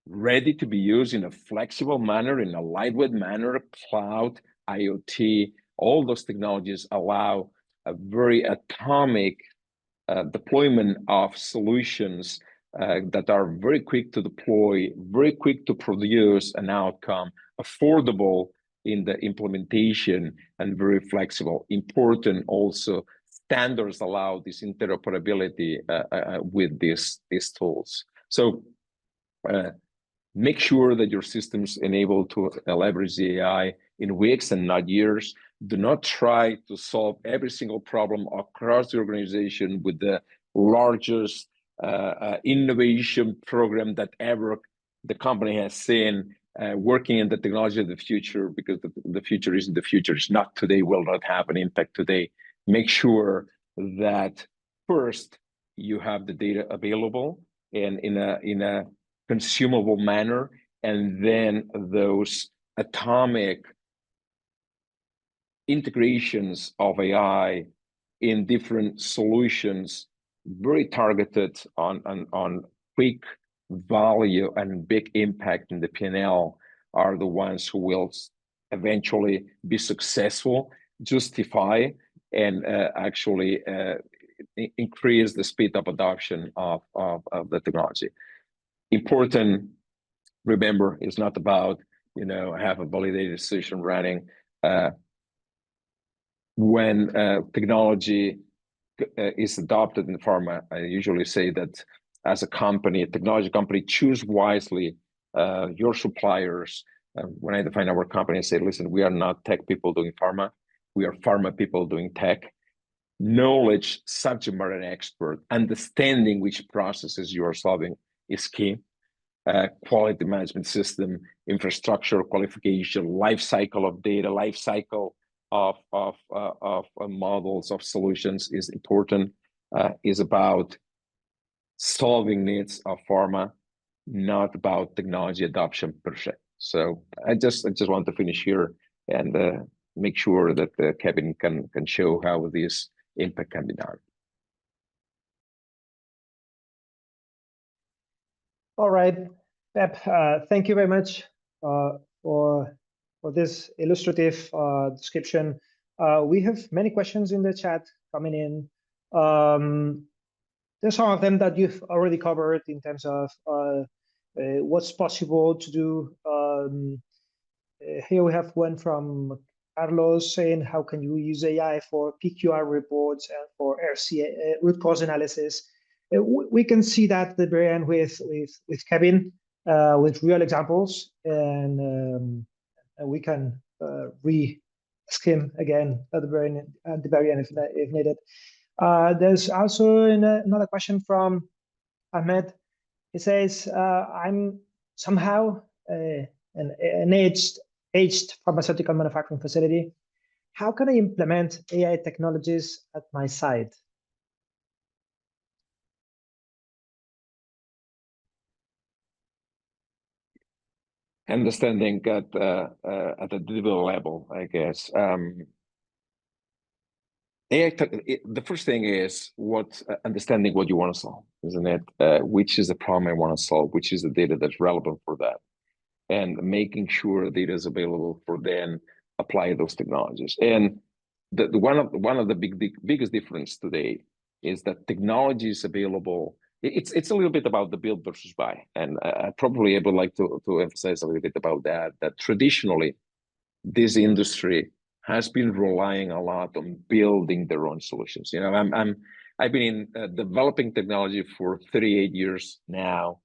ready to be used in a flexible manner, in a lightweight manner. Cloud, IoT, all those technologies allow a very atomic deployment of solutions that are very quick to deploy, very quick to produce an outcome, affordable in the implementation, and very flexible. Important also, standards allow this interoperability with these tools. So make sure that your systems enable to leverage the AI in weeks and not years. Do not try to solve every single problem across the organization with the largest innovation program that ever the company has seen, working in the technology of the future, because the future isn't the future. It's not today, will not have an impact today. Make sure that first you have the data available and in a consumable manner, and then those atomic integrations of AI in different solutions, very targeted on quick value and big impact in the P&L, are the ones who will eventually be successful, justify, and actually increase the speed of adoption of the technology. Important, remember, it's not about, have a validated solution running. When technology is adopted in pharma, I usually say that as a company, a technology company, choose wisely your suppliers. When I define our company, I say, listen, we are not tech people doing pharma. We are pharma people doing tech. Knowledge, subject matter expert, understanding which processes you are solving is key. Quality management system, infrastructure, qualification, life cycle of data, life cycle of models, of solutions is important. Is about solving needs of pharma, not about technology adoption per se. So I just want to finish here and make sure that Kevin can show how this impact can be done. All right, Pep, thank you very much for this illustrative description. We have many questions in the chat coming in. There's some of them that you've already covered in terms of what's possible to do. Here we have one from Carlos saying, how can you use AI for PQR reports and for RCA, root cause analysis? We can see that at the very end with Kevin, with real examples, and we can re-ask him again at the very end if needed. There's also another question from Ahmed. He says, I'm somehow an aged pharmaceutical manufacturing facility. How can I implement AI technologies at my site? Understanding at the individual level, I guess. AI, the first thing is understanding what you want to solve, isn't it? Which is the problem I want to solve, which is the data that's relevant for that, and making sure data is available for then apply those technologies. And one of the biggest difference today is that technology is available. It's a little bit about the build versus buy, and I probably would like to emphasize a little bit about that. That traditionally, this industry has been relying a lot on building their own solutions. I've been in developing technology for 38 years now,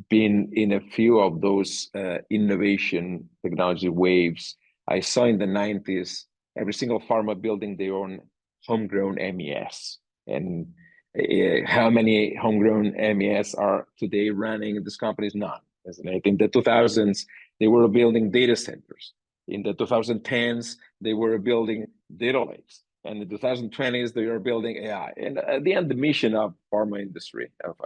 been in a few of those innovation technology waves. I saw in the 90s, every single pharma building their own homegrown MES. And how many homegrown MES are today running in this company? None, isn't it? In the 2000s, they were building data centers. In the 2010s, they were building data lakes. And in the 2020s, they are building AI. And at the end, the mission of pharma industry, of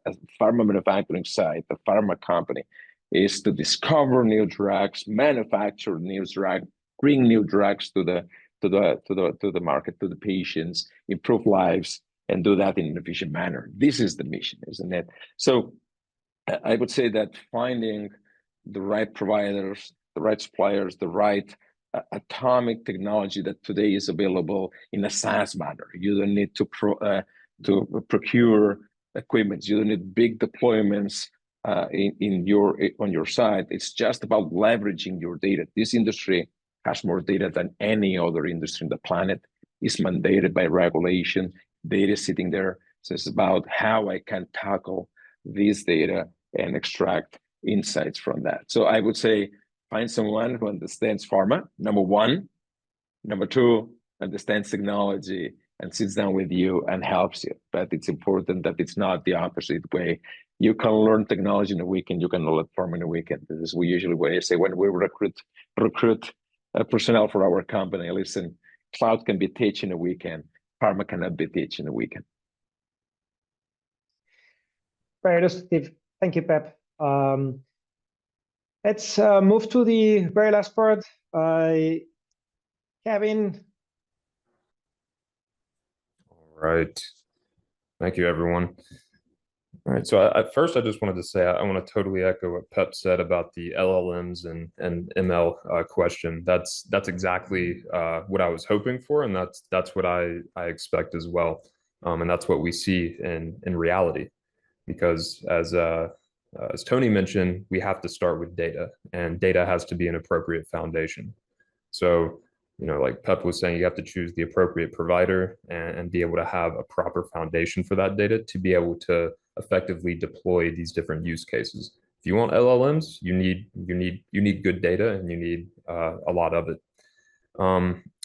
a pharma manufacturing site, a pharma company, is to discover new drugs, manufacture new drugs, bring new drugs to the market, to the patients, improve lives, and do that in an efficient manner. This is the mission, isn't it? So I would say that finding the right providers, the right suppliers, the right atomic technology that today is available in a SaaS manner. You don't need to procure equipment. You don't need big deployments on your side. It's just about leveraging your data. This industry has more data than any other industry on the planet. It's mandated by regulation. Data is sitting there. So it's about how I can tackle this data and extract insights from that. So I would say find someone who understands pharma, number one. Number two, understands technology and sits down with you and helps you. But it's important that it's not the opposite way. You can learn technology in a weekend, you can learn pharma in a weekend. This is usually what I say when we recruit personnel for our company. Listen, cloud can be taught in a weekend, pharma cannot be taught in a weekend. Very illustrative. Thank you, Pep. Let's move to the very last part. Kevin. All right. Thank you, everyone. All right. So at first, I just wanted to say I want to totally echo what Pep said about the LLMs and ML question. That's exactly what I was hoping for, and that's what I expect as well. And that's what we see in reality, because as Toni mentioned, we have to start with data, and data has to be an appropriate foundation. So, like Pep was saying, you have to choose the appropriate provider and be able to have a proper foundation for that data to be able to effectively deploy these different use cases. If you want LLMs, you need good data, and you need a lot of it.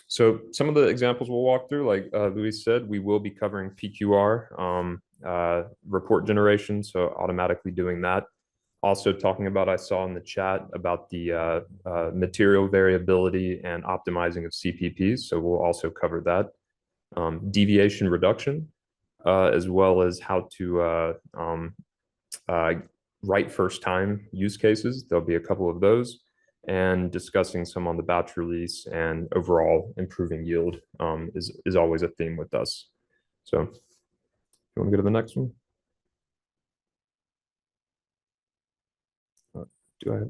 So some of the examples we'll walk through, like Luis said, we will be covering PQR, report generation, so automatically doing that. Also talking about, I saw in the chat about the material variability and optimizing of CPPs, so we'll also cover that. Deviation reduction, as well as how to write first time use cases. There'll be a couple of those, and discussing some on the batch release and overall improving yield is always a theme with us. So you want to go to the next one? Okay.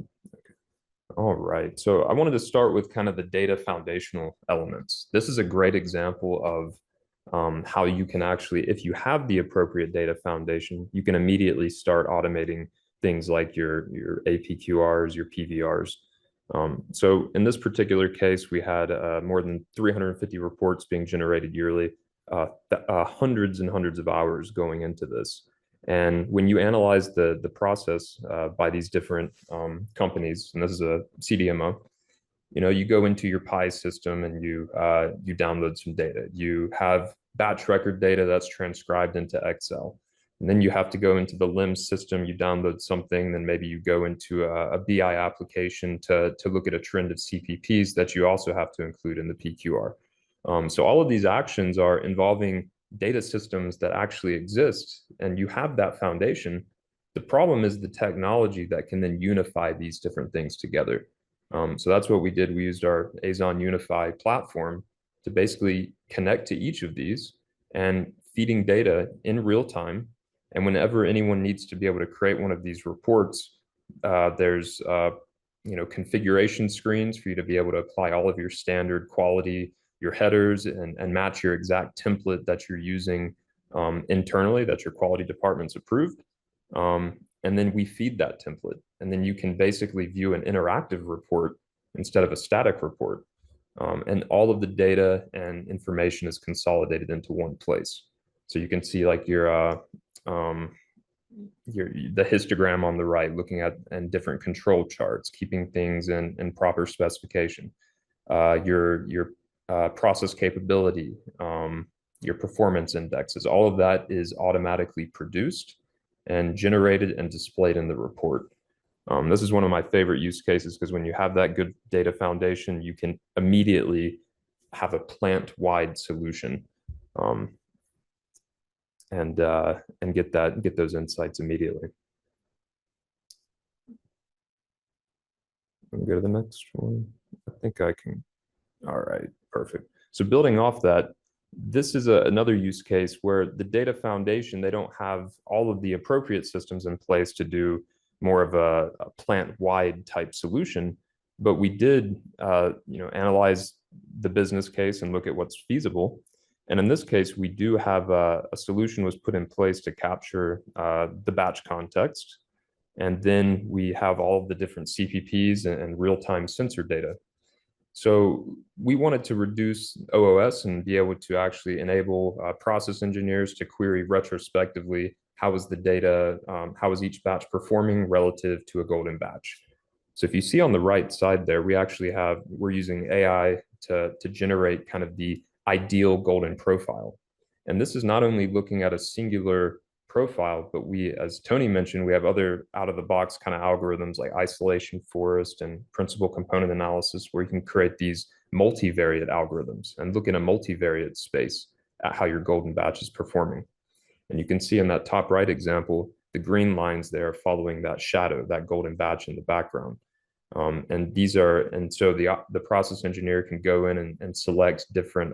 All right. So I wanted to start with kind of the data foundational elements. This is a great example of how you can actually, if you have the appropriate data foundation, you can immediately start automating things like your APQRs, your PVRs. So in this particular case, we had more than 350 reports being generated yearly, hundreds and hundreds of hours going into this. And when you analyze the process by these different companies, and this is a CDMO, you go into your PI system and you download some data. You have batch record data that's transcribed into Excel. And then you have to go into the LIMS system, you download something, then maybe you go into a BI application to look at a trend of CPPs that you also have to include in the PQR. So all of these actions are involving data systems that actually exist, and you have that foundation. The problem is the technology that can then unify these different things together. So that's what we did. We used our Aizon Unify platform to basically connect to each of these and feeding data in real time. And whenever anyone needs to be able to create one of these reports, there's configuration screens for you to be able to apply all of your standard quality, your headers, and match your exact template that you're using internally, that your quality department's approved. And then we feed that template. And then you can basically view an interactive report instead of a static report. And all of the data and information is consolidated into one place. So you can see like the histogram on the right, looking at and different control charts, keeping things in proper specification. Your process capability, your performance indexes, all of that is automatically produced and generated and displayed in the report. This is one of my favorite use cases because when you have that good data foundation, you can immediately have a plant-wide solution, and get those insights immediately. Let me go to the next one. I think I can. All right, perfect. So building off that, this is another use case where the data foundation, they don't have all of the appropriate systems in place to do more of a plant-wide type solution, but we did analyze the business case and look at what's feasible. And in this case, we do have a solution was put in place to capture the batch context. And then we have all of the different CPPs and real-time sensor data. So we wanted to reduce OOS and be able to actually enable process engineers to query retrospectively how is the data, how is each batch performing relative to a golden batch. So if you see on the right side there, we're using AI to generate kind of the ideal golden profile. And this is not only looking at a singular profile, but as Toni mentioned, we have other out-of-the-box kind of algorithms like isolation forest and principal component analysis, where you can create these multivariate algorithms and look in a multivariate space at how your golden batch is performing. And you can see in that top right example, the green lines there following that shadow, that golden batch in the background. So the process engineer can go in and select different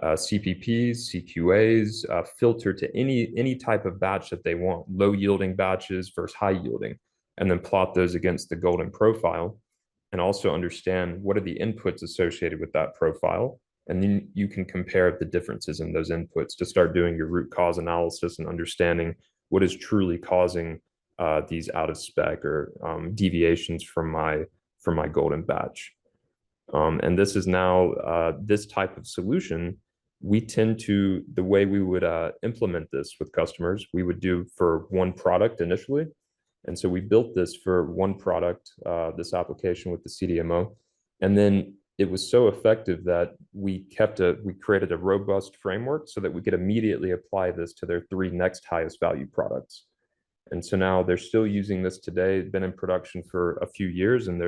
CPPs, CQAs, filter to any type of batch that they want, low yielding batches versus high yielding, and then plot those against the golden profile, and also understand what are the inputs associated with that profile. And then you can compare the differences in those inputs to start doing your root cause analysis and understanding what is truly causing these out of spec or deviations from my golden batch. And this is now this type of solution. We tend to, the way we would implement this with customers, we would do for one product initially. And so we built this for one product, this application with the CDMO. And then it was so effective that we created a robust framework so that we could immediately apply this to their 3 next highest value products. And so now they're still using this today. It's been in production for a few years, and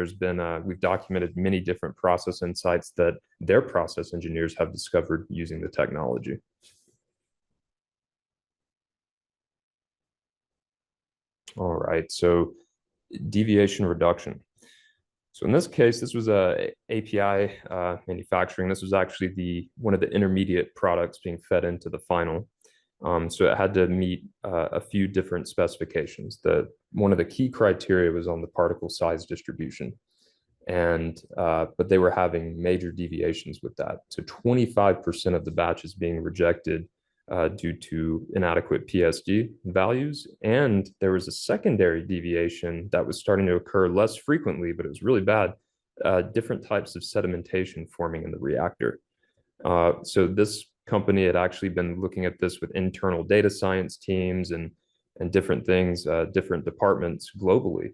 we've documented many different process insights that their process engineers have discovered using the technology. All right, so deviation reduction. So in this case, this was API manufacturing. This was actually one of the intermediate products being fed into the final. So it had to meet a few different specifications. One of the key criteria was on the particle size distribution, but they were having major deviations with that. So 25% of the batches being rejected due to inadequate PSD values, and there was a secondary deviation that was starting to occur less frequently, but it was really bad. Different types of sedimentation forming in the reactor. So this company had actually been looking at this with internal data science teams and different things, different departments globally,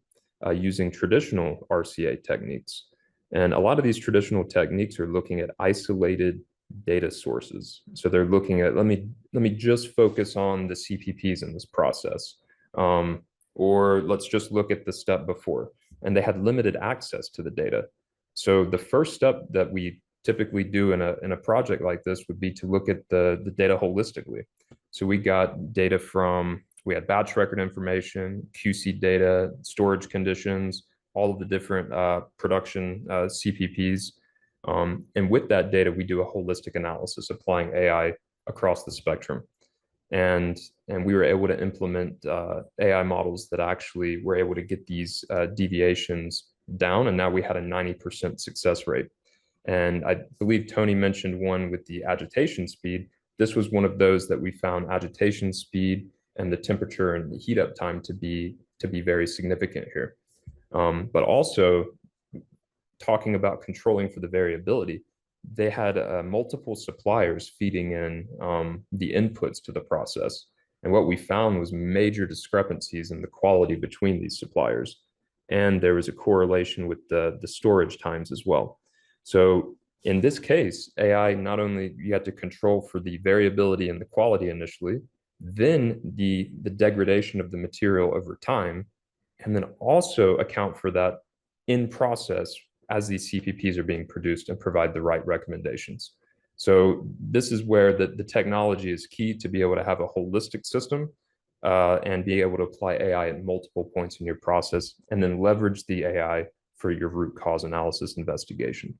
using traditional RCA techniques. And a lot of these traditional techniques are looking at isolated data sources. So they're looking at, let me just focus on the CPPs in this process, or let's just look at the step before. And they had limited access to the data. So the first step that we typically do in a project like this would be to look at the data holistically. So we got data we had batch record information, QC data, storage conditions, all of the different production CPPs. And with that data, we do a holistic analysis, applying AI across the spectrum. And we were able to implement AI models that actually were able to get these deviations down. And now we had a 90% success rate. And I believe Toni mentioned one with the agitation speed. This was one of those that we found agitation speed and the temperature and the heat up time to be very significant here. But also talking about controlling for the variability, they had multiple suppliers feeding in the inputs to the process. And what we found was major discrepancies in the quality between these suppliers. And there was a correlation with the storage times as well. So in this case, AI, not only you had to control for the variability and the quality initially, then the degradation of the material over time, and then also account for that in process as these CPPs are being produced and provide the right recommendations. So this is where the technology is key to be able to have a holistic system and be able to apply AI at multiple points in your process, and then leverage the AI for your root cause analysis investigation.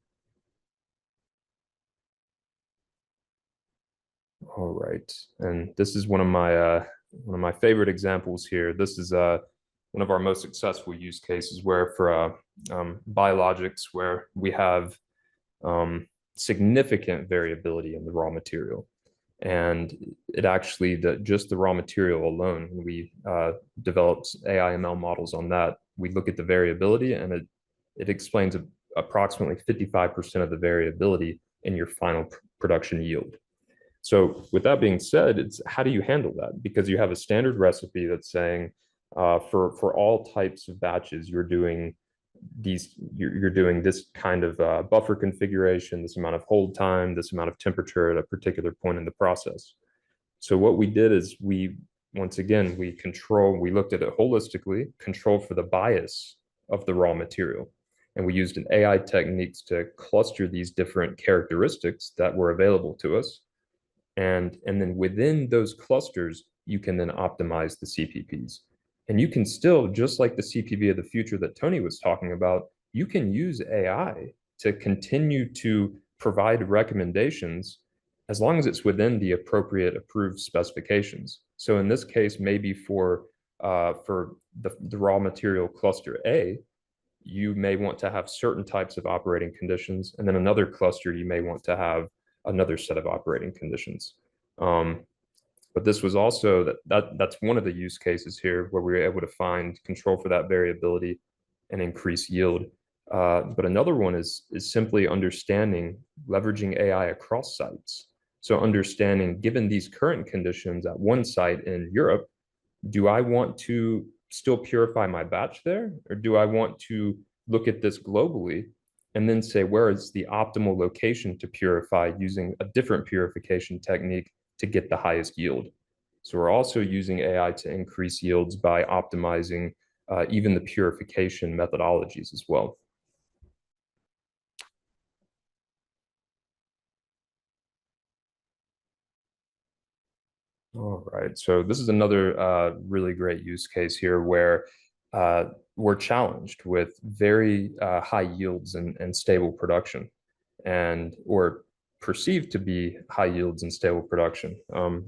All right, and this is one of my favorite examples here. This is one of our most successful use cases, where for biologics, where we have significant variability in the raw material. And it actually, just the raw material alone, when we developed AI ML models on that, we look at the variability, and it explains approximately 55% of the variability in your final production yield. So with that being said, it's how do you handle that? Because you have a standard recipe that's saying for all types of batches, you're doing this kind of buffer configuration, this amount of hold time, this amount of temperature at a particular point in the process. So what we did is once again, we looked at it holistically, controlled for the bias of the raw material. And we used an AI techniques to cluster these different characteristics that were available to us. And then within those clusters, you can then optimize the CPPs. And you can still, just like the CPP of the future that Toni was talking about, you can use AI to continue to provide recommendations as long as it's within the appropriate approved specifications. So in this case, maybe for the raw material cluster A, you may want to have certain types of operating conditions, and then another cluster, you may want to have another set of operating conditions. But this was also that's one of the use cases here where we were able to find control for that variability and increase yield. But another one is simply understanding, leveraging AI across sites. So understanding, given these current conditions at one site in Europe, do I want to still purify my batch there? Or do I want to look at this globally and then say, where is the optimal location to purify using a different purification technique to get the highest yield? So we're also using AI to increase yields by optimizing even the purification methodologies as well. All right, so this is another really great use case here where we're challenged with very high yields and stable production, or perceived to be high yields and stable production.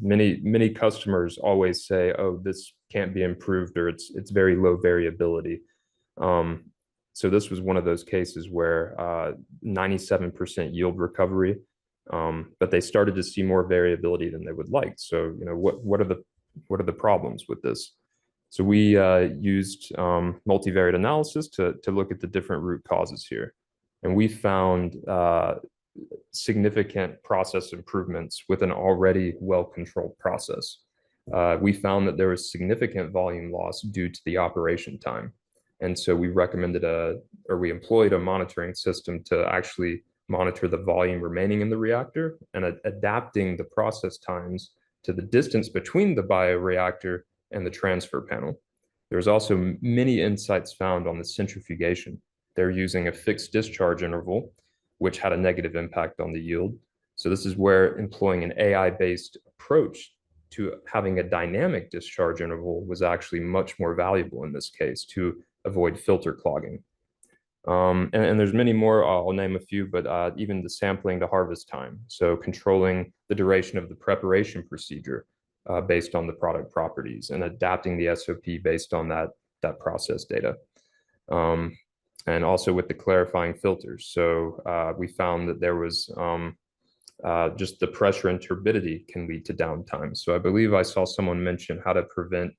Many customers always say, "Oh, this can't be improved," or it's very low variability. So this was one of those cases where 97% yield recovery, but they started to see more variability than they would like. So what are the problems with this? So we used multivariate analysis to look at the different root causes here, and we found significant process improvements with an already well-controlled process. We found that there was significant volume loss due to the operation time. And so we we employed a monitoring system to actually monitor the volume remaining in the reactor and adapting the process times to the distance between the bioreactor and the transfer panel. There's also many insights found on the centrifugation. They're using a fixed discharge interval, which had a negative impact on the yield. So this is where employing an AI-based approach to having a dynamic discharge interval was actually much more valuable in this case to avoid filter clogging. And there's many more, I'll name a few, but even the sampling to harvest time. So controlling the duration of the preparation procedure based on the product properties and adapting the SOP based on that process data. And also with the clarifying filters. So we found that there was just the pressure and turbidity can lead to downtime. So I believe I saw someone mention how to prevent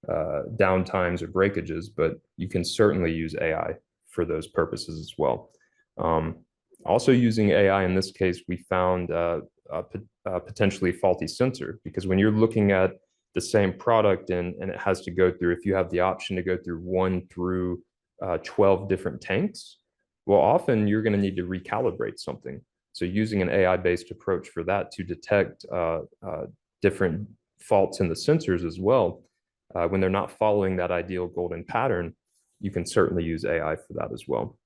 downtimes or breakages, but you can certainly use AI for those purposes as well. Also using AI in this case, we found a potentially faulty sensor, because when you're looking at the same product and it has to go through, if you have the option to go through 1 through 12 different tanks, well, often you're going to need to recalibrate something. So using an AI-based approach for that to detect different faults in the sensors as well when they're not following that ideal golden pattern, you can certainly use AI for that as well.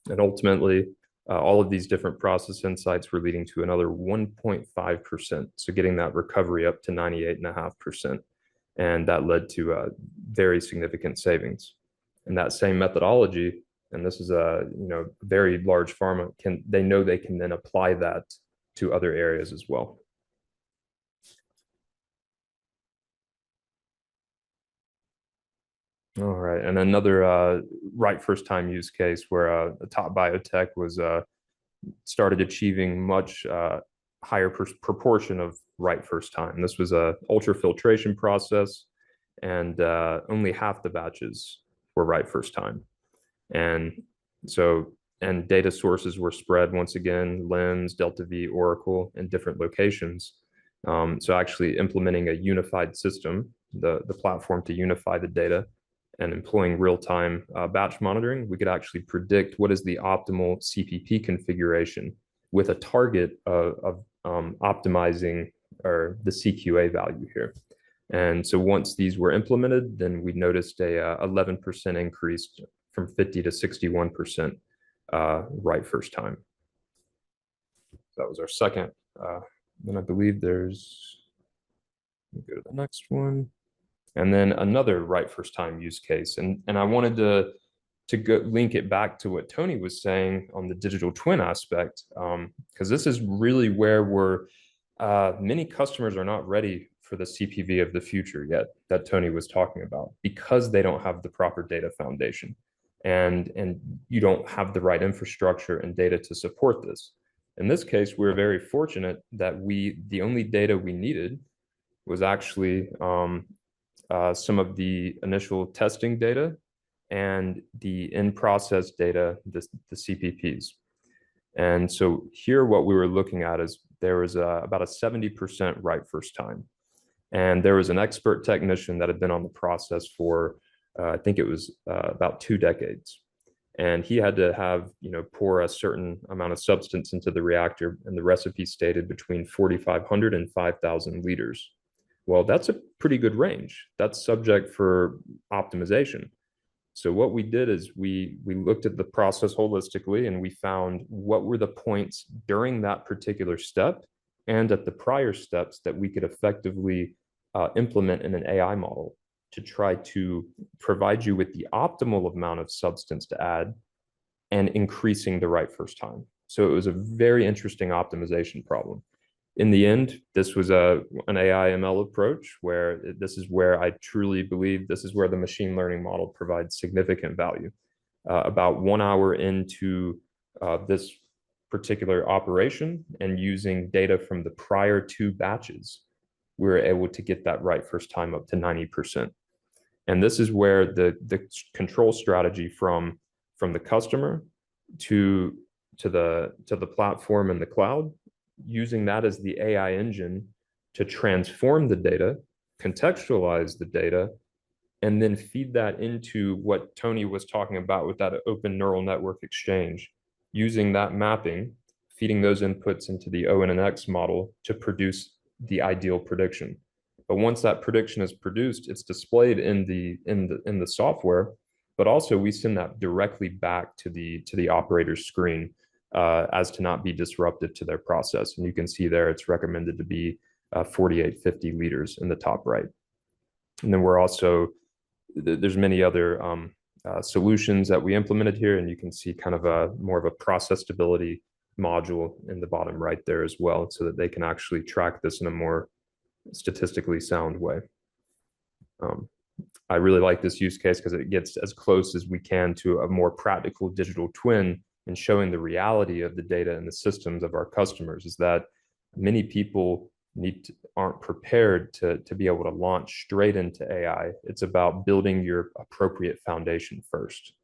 And ultimately, all of these different process insights were leading to another 1.5%. So getting that recovery up to 98.5%. And that led to very significant savings. And that same methodology, and this is a very large pharma, they know they can then apply that to other areas as well. All right, and another right first time use case where a top biotech was started achieving much higher proportion of right first time. This was a ultrafiltration process, and only half the batches were right first time. And data sources were spread once again, LIMS, Delta V, Oracle, in different locations. So actually implementing a unified system, the platform to unify the data, and employing real-time batch monitoring, we could actually predict what is the optimal CPP configuration with a target of optimizing or the CQA value here. And so once these were implemented, then we noticed a 11% increase from 50 to 61% right first time. So that was our second. Then I believe there's, let me go to the next one. And then another right first time use case. And I wanted to link it back to what Toni was saying on the digital twin aspect, because this is really where many customers are not ready for the CPV of the future yet that Toni was talking about, because they don't have the proper data foundation, and you don't have the right infrastructure and data to support this. In this case, we're very fortunate that the only data we needed was actually some of the initial testing data and the in-process data, the CPPs. And so here what we were looking at is there was about a 70% right first time. And there was an expert technician that had been on the process for, I think it was about 2 decades. And he had to have, pour a certain amount of substance into the reactor, and the recipe stated between 4,500 and 5,000 liters. Well, that's a pretty good range. That's subject for optimization. So what we did is we looked at the process holistically, and we found what were the points during that particular step and at the prior steps that we could effectively implement in an AI model to try to provide you with the optimal amount of substance to add and increasing the right first time. So it was a very interesting optimization problem. In the end, this was an AI ML approach where this is where I truly believe this is where the machine learning model provides significant value. About 1 hour into this particular operation and using data from the prior 2 batches, we were able to get that right first time up to 90%. And this is where the control strategy from the customer to the platform and the cloud, using that as the AI engine to transform the data, contextualize the data, and then feed that into what Toni was talking about with that open neural network exchange, using that mapping, feeding those inputs into the ONNX model to produce the ideal prediction. But once that prediction is produced, it's displayed in the software, but also we send that directly back to the operator's screen, as to not be disruptive to their process. And you can see there it's recommended to be 4850 liters in the top right. And then we're also, there's many other solutions that we implemented here, and you can see kind of more of a process stability module in the bottom right there as well, so that they can actually track this in a more statistically sound way. I really like this use case because it gets as close as we can to a more practical digital twin, and showing the reality of the data and the systems of our customers is that many people aren't prepared to be able to launch straight into AI. It's about building your appropriate foundation first.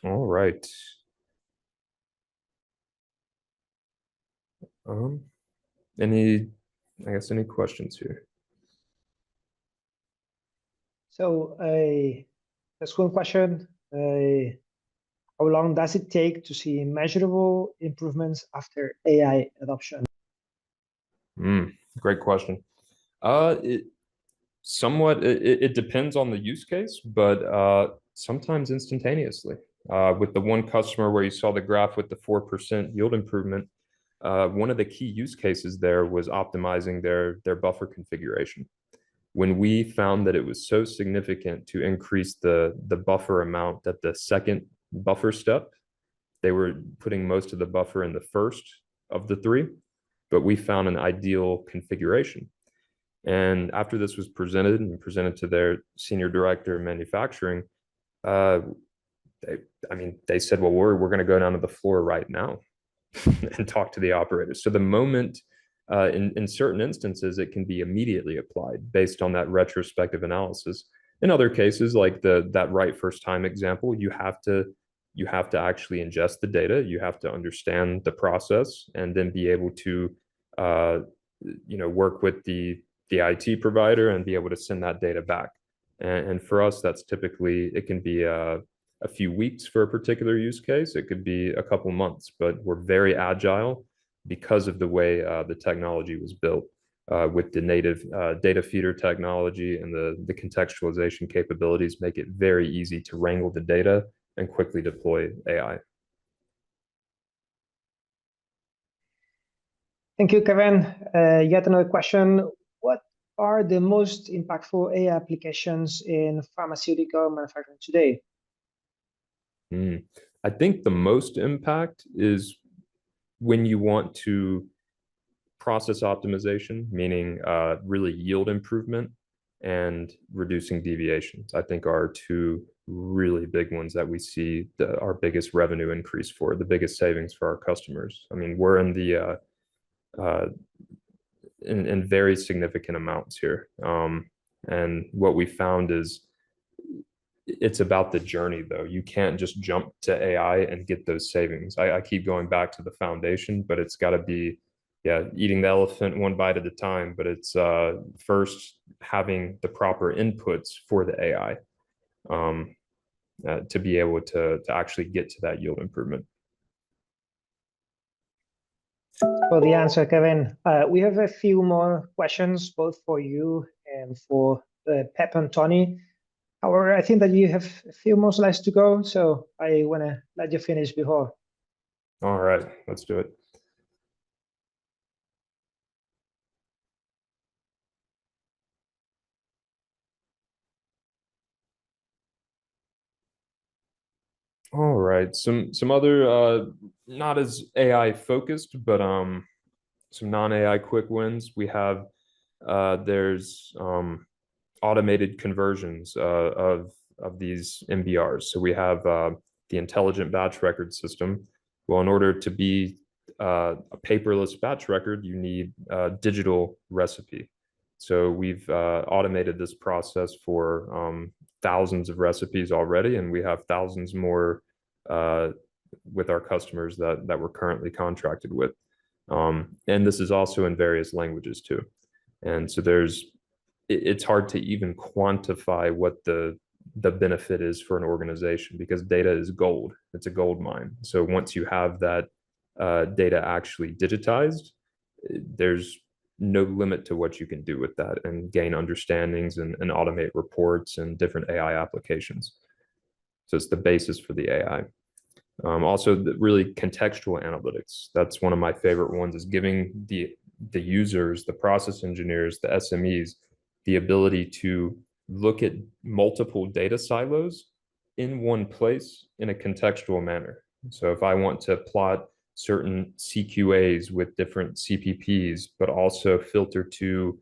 All right. Any questions here? So that's one question. How long does it take to see measurable improvements after AI adoption? Great question. It depends on the use case, but sometimes instantaneously. With the one customer where you saw the graph with the 4% yield improvement, one of the key use cases there was optimizing their buffer configuration. When we found that it was so significant to increase the buffer amount at the second buffer step, they were putting most of the buffer in the first of the three, but we found an ideal configuration. And after this was presented to their senior director of manufacturing, they said, well, we're going to go down to the floor right now and talk to the operators. So the moment, in certain instances, it can be immediately applied based on that retrospective analysis. In other cases, like that right first time example, you have to actually ingest the data. You have to understand the process and then be able to work with the IT provider and be able to send that data back. And for us, that's typically, it can be a few weeks for a particular use case. It could be a couple months, but we're very agile because of the way the technology was built with the native data feeder technology, and the contextualization capabilities make it very easy to wrangle the data and quickly deploy AI. Thank you, Kevin. Yet another question. What are the most impactful AI applications in pharmaceutical manufacturing today? I think the most impact is when you want to process optimization, meaning really yield improvement and reducing deviations. I think are two really big ones that we see our biggest revenue increase for, the biggest savings for our customers. I mean, we're in the in very significant amounts here. And what we found is it's about the journey, though. You can't just jump to AI and get those savings. I keep going back to the foundation, but it's got to be, eating the elephant one bite at a time. But it's first having the proper inputs for the AI to be able to actually get to that yield improvement. For the answer, Kevin. We have a few more questions, both for you and for Pep and Toni. However, I think that you have a few more slides to go, so I want to let you finish before. All right, let's do it. All right, some other not as AI focused, but some non-AI quick wins. We have there's automated conversions of these MBRs. So we have the intelligent batch record system. Well, in order to be a paperless batch record, you need a digital recipe. So we've automated this process for thousands of recipes already, and we have thousands more with our customers that we're currently contracted with. And this is also in various languages too. And so it's hard to even quantify what the benefit is for an organization, because data is gold. It's a gold mine. So once you have that data actually digitized, there's no limit to what you can do with that and gain understandings and automate reports and different AI applications. So it's the basis for the AI. Also, really contextual analytics. That's one of my favorite ones, is giving the users, the process engineers, the SMEs, the ability to look at multiple data silos in one place in a contextual manner. So if I want to plot certain CQAs with different CPPs, but also filter to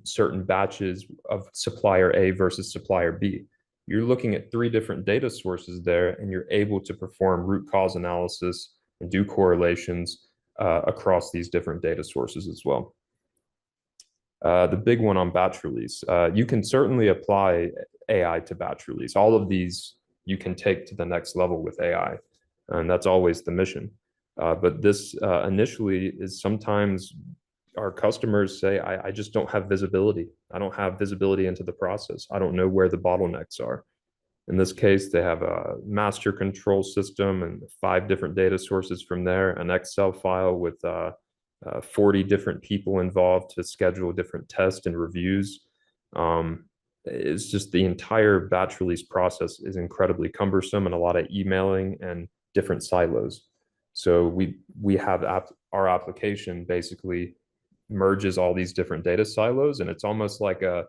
certain batches of supplier A versus supplier B, you're looking at 3 different data sources there, and you're able to perform root cause analysis and do correlations across these different data sources as well. The big one on batch release, you can certainly apply AI to batch release. All of these you can take to the next level with AI, and that's always the mission. But this initially is sometimes our customers say, I just don't have visibility. I don't have visibility into the process. I don't know where the bottlenecks are. In this case, they have a master control system and 5 different data sources from there, an Excel file with 40 different people involved to schedule different tests and reviews. It's just the entire batch release process is incredibly cumbersome and a lot of emailing and different silos. So we have our application basically merges all these different data silos, and it's almost like a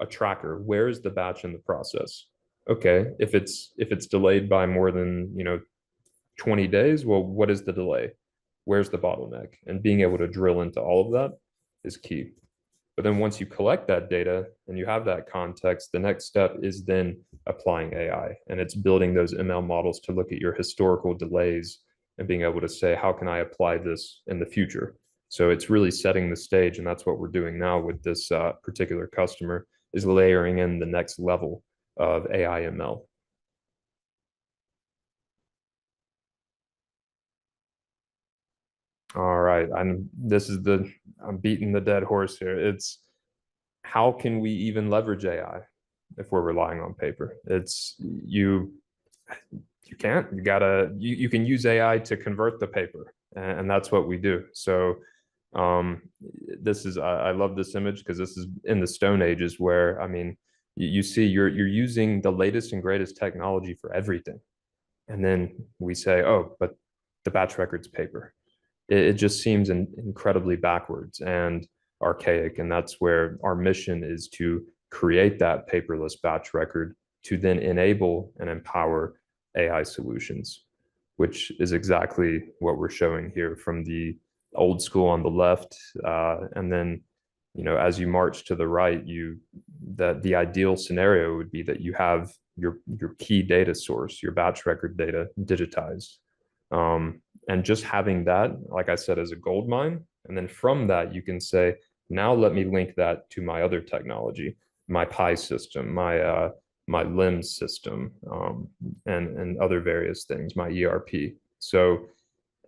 tracker. Where is the batch in the process? Okay, if it's delayed by more than 20 days, well, what is the delay? Where's the bottleneck? And being able to drill into all of that is key. But then once you collect that data and you have that context, the next step is then applying AI. And it's building those ML models to look at your historical delays and being able to say, how can I apply this in the future? So it's really setting the stage. And that's what we're doing now with this particular customer, is layering in the next level of AI ML. All right, I'm beating the dead horse here. It's how can we even leverage AI if we're relying on paper? It's you can't. You can use AI to convert the paper, and that's what we do. So this is I love this image because this is in the Stone Ages where, I mean, you see you're using the latest and greatest technology for everything, and then we say, oh, but the batch record's paper. It just seems incredibly backwards and archaic. And that's where our mission is, to create that paperless batch record to then enable and empower AI solutions, which is exactly what we're showing here from the old school on the left. And then, as you march to the right, the ideal scenario would be that you have your key data source, your batch record data, digitized. And just having that, like I said, as a gold mine. And then from that, you can say, now let me link that to my other technology, my Pi system, my LIMS system, and other various things, my ERP. So,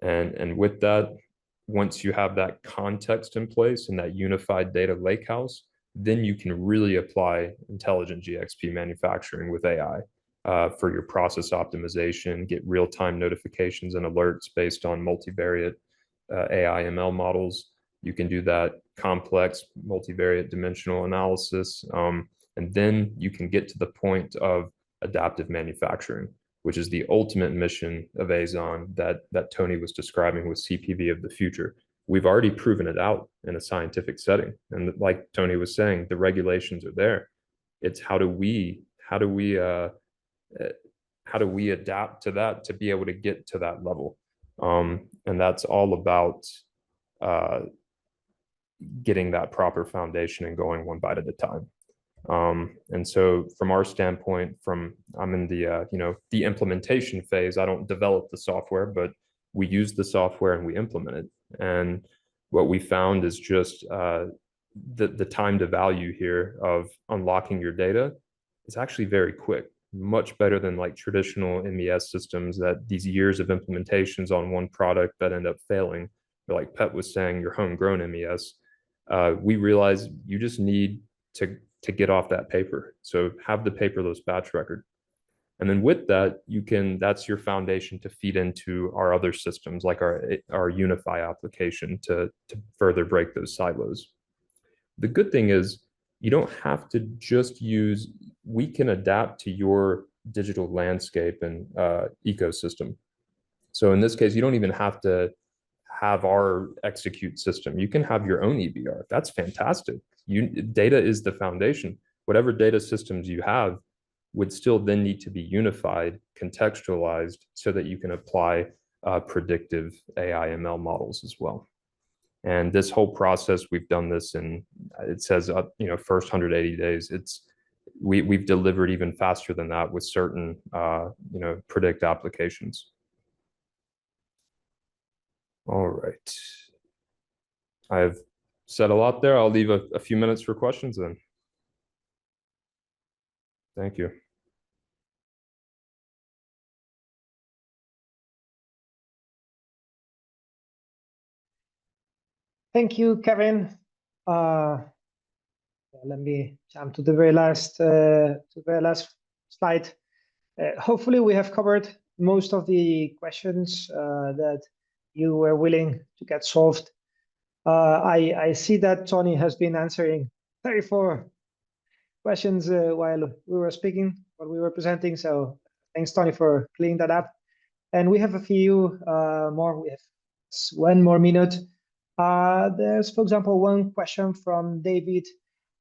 and with that, once you have that context in place and that unified data lakehouse, then you can really apply intelligent GxP manufacturing with AI. For your process optimization, get real-time notifications and alerts based on multivariate AI ML models. You can do that complex multivariate dimensional analysis. And then you can get to the point of adaptive manufacturing, which is the ultimate mission of Aizon that Toni was describing with CPV of the future. We've already proven it out in a scientific setting. And like Toni was saying, the regulations are there. It's how do we adapt to that to be able to get to that level? And that's all about getting that proper foundation and going one bite at a time. And so from our standpoint, I'm in the implementation phase. I don't develop the software, but we use the software and we implement it. And what we found is just the time to value here of unlocking your data is actually very quick. Much better than like traditional MES systems, that these years of implementations on one product that end up failing. But like Pep was saying, your homegrown MES, we realized you just need to get off that paper. So have the paperless batch record. And then with that, that's your foundation to feed into our other systems, like our Unify application to further break those silos. The good thing is, you don't have to just we can adapt to your digital landscape and ecosystem. So in this case, you don't even have to have our execute system. You can have your own EBR. That's fantastic. Data is the foundation. Whatever data systems you have would still then need to be unified, contextualized, so that you can apply predictive AI ML models as well. And this whole process, we've done this in, it says, first 180 days. We've delivered even faster than that with certain, predict applications. All right. I've said a lot there. I'll leave a few minutes for questions then. Thank you. Thank you, Kevin. Let me jump to the very last slide. Hopefully, we have covered most of the questions that you were willing to get solved. I see that Toni has been answering 34 questions while we were speaking, while we were presenting. So thanks, Toni, for cleaning that up. And we have a few more. We have 1 more minute. There's, for example, one question from David.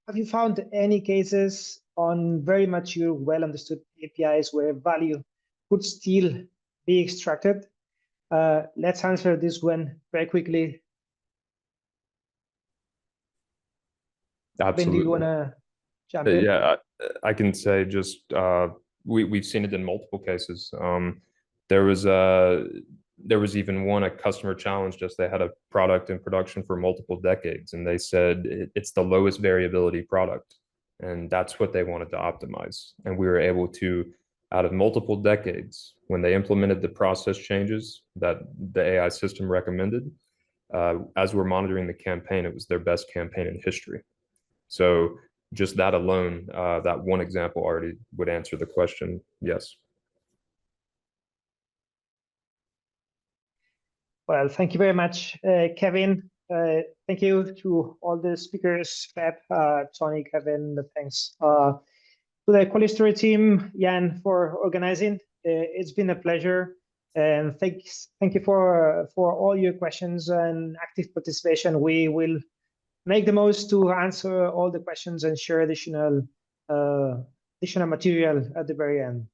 Have you found any cases on very mature, well-understood APIs where value could still be extracted? Let's answer this one very quickly. Absolutely. Ben, do you want to jump in? Yeah, I can say just we've seen it in multiple cases. There was even a customer challenged us. They had a product in production for multiple decades, and they said it's the lowest variability product, and that's what they wanted to optimize. And we were able to, out of multiple decades, when they implemented the process changes that the AI system recommended, as we're monitoring the campaign, it was their best campaign in history. So just that alone, that one example already would answer the question, yes. Well, thank you very much, Kevin. Thank you to all the speakers, Pep, Toni, Kevin, thanks. To the Quality Story team, Jan, for organizing. It's been a pleasure. And thank you for all your questions and active participation. We will make the most to answer all the questions and share additional material at the very end.